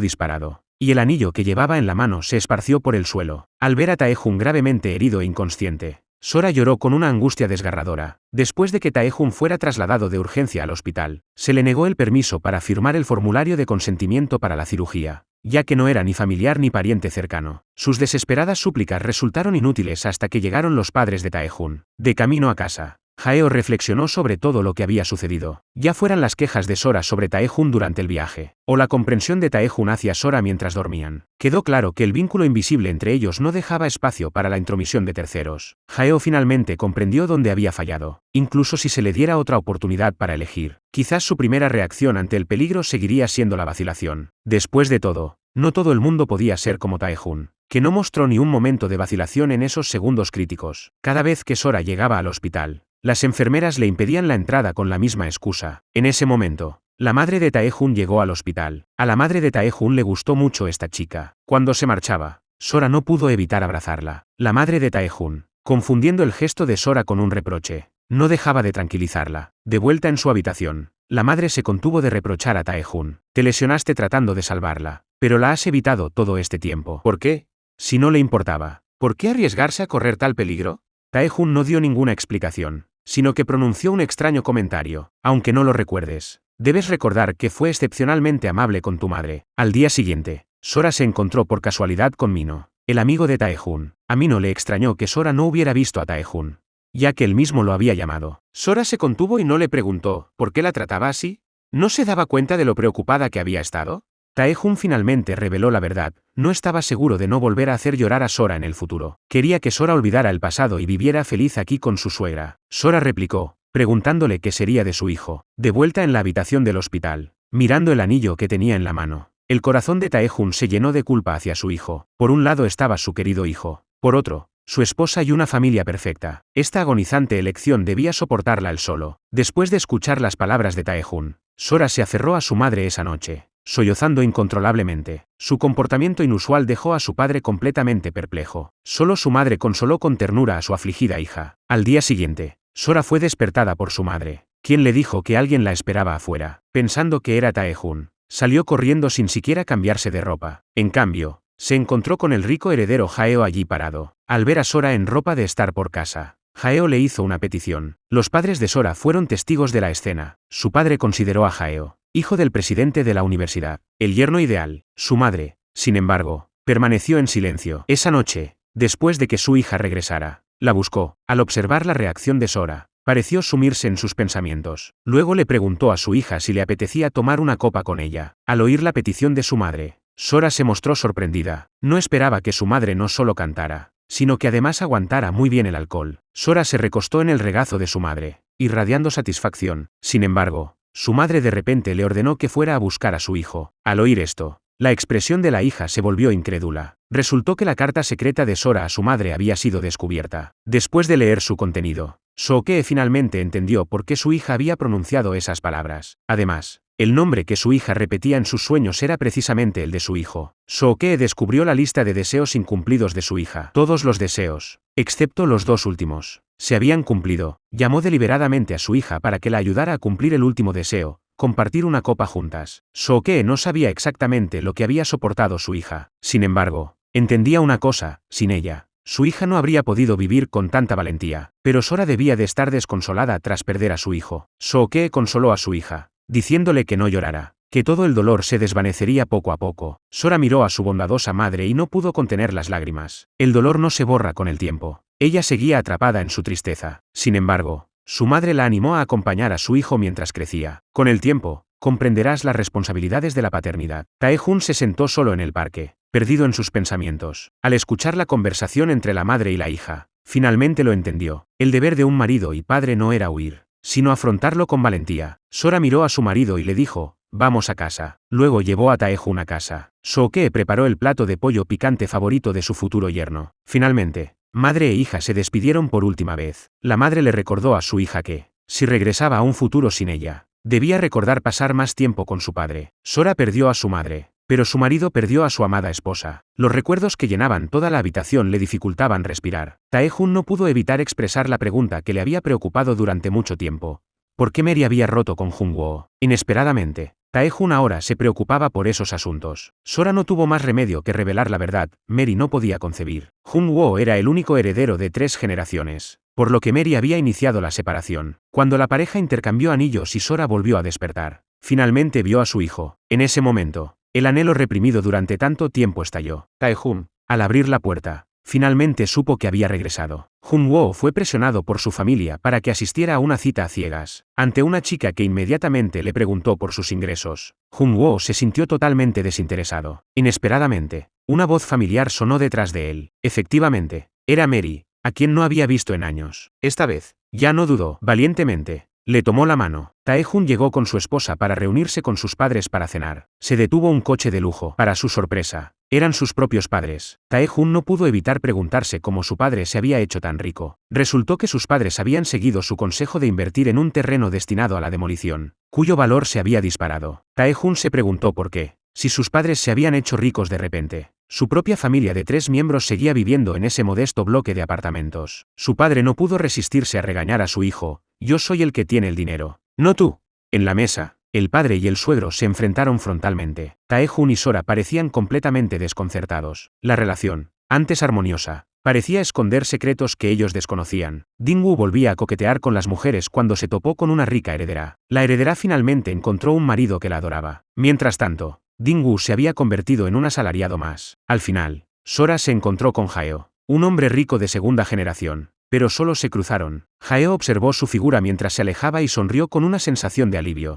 A: disparado, y el anillo que llevaba en la mano se esparció por el suelo. Al ver a Tae-Jun gravemente herido e inconsciente, Sora lloró con una angustia desgarradora. Después de que Tae-Jun fuera trasladado de urgencia al hospital, se le negó el permiso para firmar el formulario de consentimiento para la cirugía, ya que no era ni familiar ni pariente cercano. Sus desesperadas súplicas resultaron inútiles hasta que llegaron los padres de Tae-Jun. De camino a casa, Jaeo reflexionó sobre todo lo que había sucedido. Ya fueran las quejas de Sora sobre Tae-Jun durante el viaje, o la comprensión de Tae-Jun hacia Sora mientras dormían. Quedó claro que el vínculo invisible entre ellos no dejaba espacio para la intromisión de terceros. Jaeo finalmente comprendió dónde había fallado. Incluso si se le diera otra oportunidad para elegir, quizás su primera reacción ante el peligro seguiría siendo la vacilación. Después de todo, no todo el mundo podía ser como Tae-Jun, que no mostró ni un momento de vacilación en esos segundos críticos. Cada vez que Sora llegaba al hospital, las enfermeras le impedían la entrada con la misma excusa. En ese momento, la madre de Tae-Jun llegó al hospital. A la madre de Tae-Jun le gustó mucho esta chica. Cuando se marchaba, Sora no pudo evitar abrazarla. La madre de Tae-Jun, confundiendo el gesto de Sora con un reproche, no dejaba de tranquilizarla. De vuelta en su habitación, la madre se contuvo de reprochar a Tae-Jun. Te lesionaste tratando de salvarla, pero la has evitado todo este tiempo. ¿Por qué? Si no le importaba, ¿por qué arriesgarse a correr tal peligro? Tae-Jun no dio ninguna explicación, sino que pronunció un extraño comentario. Aunque no lo recuerdes, debes recordar que fue excepcionalmente amable con tu madre. Al día siguiente, Sora se encontró por casualidad con Mino, el amigo de Tae-Jun. A Mino le extrañó que Sora no hubiera visto a Tae-Jun, ya que él mismo lo había llamado. Sora se contuvo y no le preguntó por qué la trataba así. ¿No se daba cuenta de lo preocupada que había estado? Tae-Jun finalmente reveló la verdad. No estaba seguro de no volver a hacer llorar a Sora en el futuro. Quería que Sora olvidara el pasado y viviera feliz aquí con su suegra. Sora replicó, preguntándole qué sería de su hijo. De vuelta en la habitación del hospital, mirando el anillo que tenía en la mano, el corazón de Tae-Jun se llenó de culpa hacia su hijo. Por un lado estaba su querido hijo, por otro, su esposa y una familia perfecta. Esta agonizante elección debía soportarla él solo. Después de escuchar las palabras de Tae-Jun, Sora se aferró a su madre esa noche, sollozando incontrolablemente. Su comportamiento inusual dejó a su padre completamente perplejo. Solo su madre consoló con ternura a su afligida hija. Al día siguiente, Sora fue despertada por su madre, quien le dijo que alguien la esperaba afuera. Pensando que era Tae-Jun, salió corriendo sin siquiera cambiarse de ropa. En cambio, se encontró con el rico heredero Jaeo allí parado. Al ver a Sora en ropa de estar por casa, Jaeo le hizo una petición. Los padres de Sora fueron testigos de la escena. Su padre consideró a Jaeo hijo del presidente de la universidad, el yerno ideal. Su madre, sin embargo, permaneció en silencio. Esa noche, después de que su hija regresara, la buscó. Al observar la reacción de Sora, pareció sumirse en sus pensamientos. Luego le preguntó a su hija si le apetecía tomar una copa con ella. Al oír la petición de su madre, Sora se mostró sorprendida. No esperaba que su madre no solo cantara, sino que además aguantara muy bien el alcohol. Sora se recostó en el regazo de su madre, irradiando satisfacción. Sin embargo, su madre de repente le ordenó que fuera a buscar a su hijo. Al oír esto, la expresión de la hija se volvió incrédula. Resultó que la carta secreta de Sora a su madre había sido descubierta. Después de leer su contenido, Soo-Kee finalmente entendió por qué su hija había pronunciado esas palabras. Además, el nombre que su hija repetía en sus sueños era precisamente el de su hijo. Soo-Kee descubrió la lista de deseos incumplidos de su hija. Todos los deseos, excepto los dos últimos, se habían cumplido. Llamó deliberadamente a su hija para que la ayudara a cumplir el último deseo, compartir una copa juntas. Soo-Kee no sabía exactamente lo que había soportado su hija. Sin embargo, entendía una cosa: sin ella, su hija no habría podido vivir con tanta valentía. Pero Sora debía de estar desconsolada tras perder a su hijo. Soo-Kee consoló a su hija, diciéndole que no llorara, que todo el dolor se desvanecería poco a poco. Sora miró a su bondadosa madre y no pudo contener las lágrimas. El dolor no se borra con el tiempo. Ella seguía atrapada en su tristeza. Sin embargo, su madre la animó a acompañar a su hijo mientras crecía. Con el tiempo, comprenderás las responsabilidades de la paternidad. Tae-Jun se sentó solo en el parque, perdido en sus pensamientos. Al escuchar la conversación entre la madre y la hija, finalmente lo entendió. El deber de un marido y padre no era huir, sino afrontarlo con valentía. Sora miró a su marido y le dijo: vamos a casa. Luego llevó a Tae-Jun a casa. Soo-Kee preparó el plato de pollo picante favorito de su futuro yerno. Finalmente, madre e hija se despidieron por última vez. La madre le recordó a su hija que, si regresaba a un futuro sin ella, debía recordar pasar más tiempo con su padre. Sora perdió a su madre, pero su marido perdió a su amada esposa. Los recuerdos que llenaban toda la habitación le dificultaban respirar. Tae-Jun no pudo evitar expresar la pregunta que le había preocupado durante mucho tiempo: ¿por qué Mary había roto con Jungwoo? Inesperadamente, Tae-Jun ahora se preocupaba por esos asuntos. Sora no tuvo más remedio que revelar la verdad. Mary no podía concebir. Jungwoo era el único heredero de 3 generaciones, por lo que Mary había iniciado la separación. Cuando la pareja intercambió anillos y Sora volvió a despertar, finalmente vio a su hijo. En ese momento, el anhelo reprimido durante tanto tiempo estalló. Tae-Jun, al abrir la puerta, finalmente supo que había regresado. Jun-woo fue presionado por su familia para que asistiera a una cita a ciegas. Ante una chica que inmediatamente le preguntó por sus ingresos, Jun-woo se sintió totalmente desinteresado. Inesperadamente, una voz familiar sonó detrás de él. Efectivamente, era Mary, a quien no había visto en años. Esta vez, ya no dudó. Valientemente, le tomó la mano. Tae-jun llegó con su esposa para reunirse con sus padres para cenar. Se detuvo un coche de lujo. Para su sorpresa, eran sus propios padres. Tae-jun no pudo evitar preguntarse cómo su padre se había hecho tan rico. Resultó que sus padres habían seguido su consejo de invertir en un terreno destinado a la demolición, cuyo valor se había disparado. Tae-jun se preguntó por qué, si sus padres se habían hecho ricos de repente, su propia familia de 3 miembros seguía viviendo en ese modesto bloque de apartamentos. Su padre no pudo resistirse a regañar a su hijo: «Yo soy el que tiene el dinero, no tú». En la mesa, el padre y el suegro se enfrentaron frontalmente. Tae-jun y Sora parecían completamente desconcertados. La relación, antes armoniosa, parecía esconder secretos que ellos desconocían. Ding-woo volvía a coquetear con las mujeres cuando se topó con una rica heredera. La heredera finalmente encontró un marido que la adoraba. Mientras tanto, Ding-woo se había convertido en un asalariado más. Al final, Sora se encontró con Jaeo, un hombre rico de segunda generación, pero solo se cruzaron. Jaeo observó su figura mientras se alejaba y sonrió con una sensación de alivio.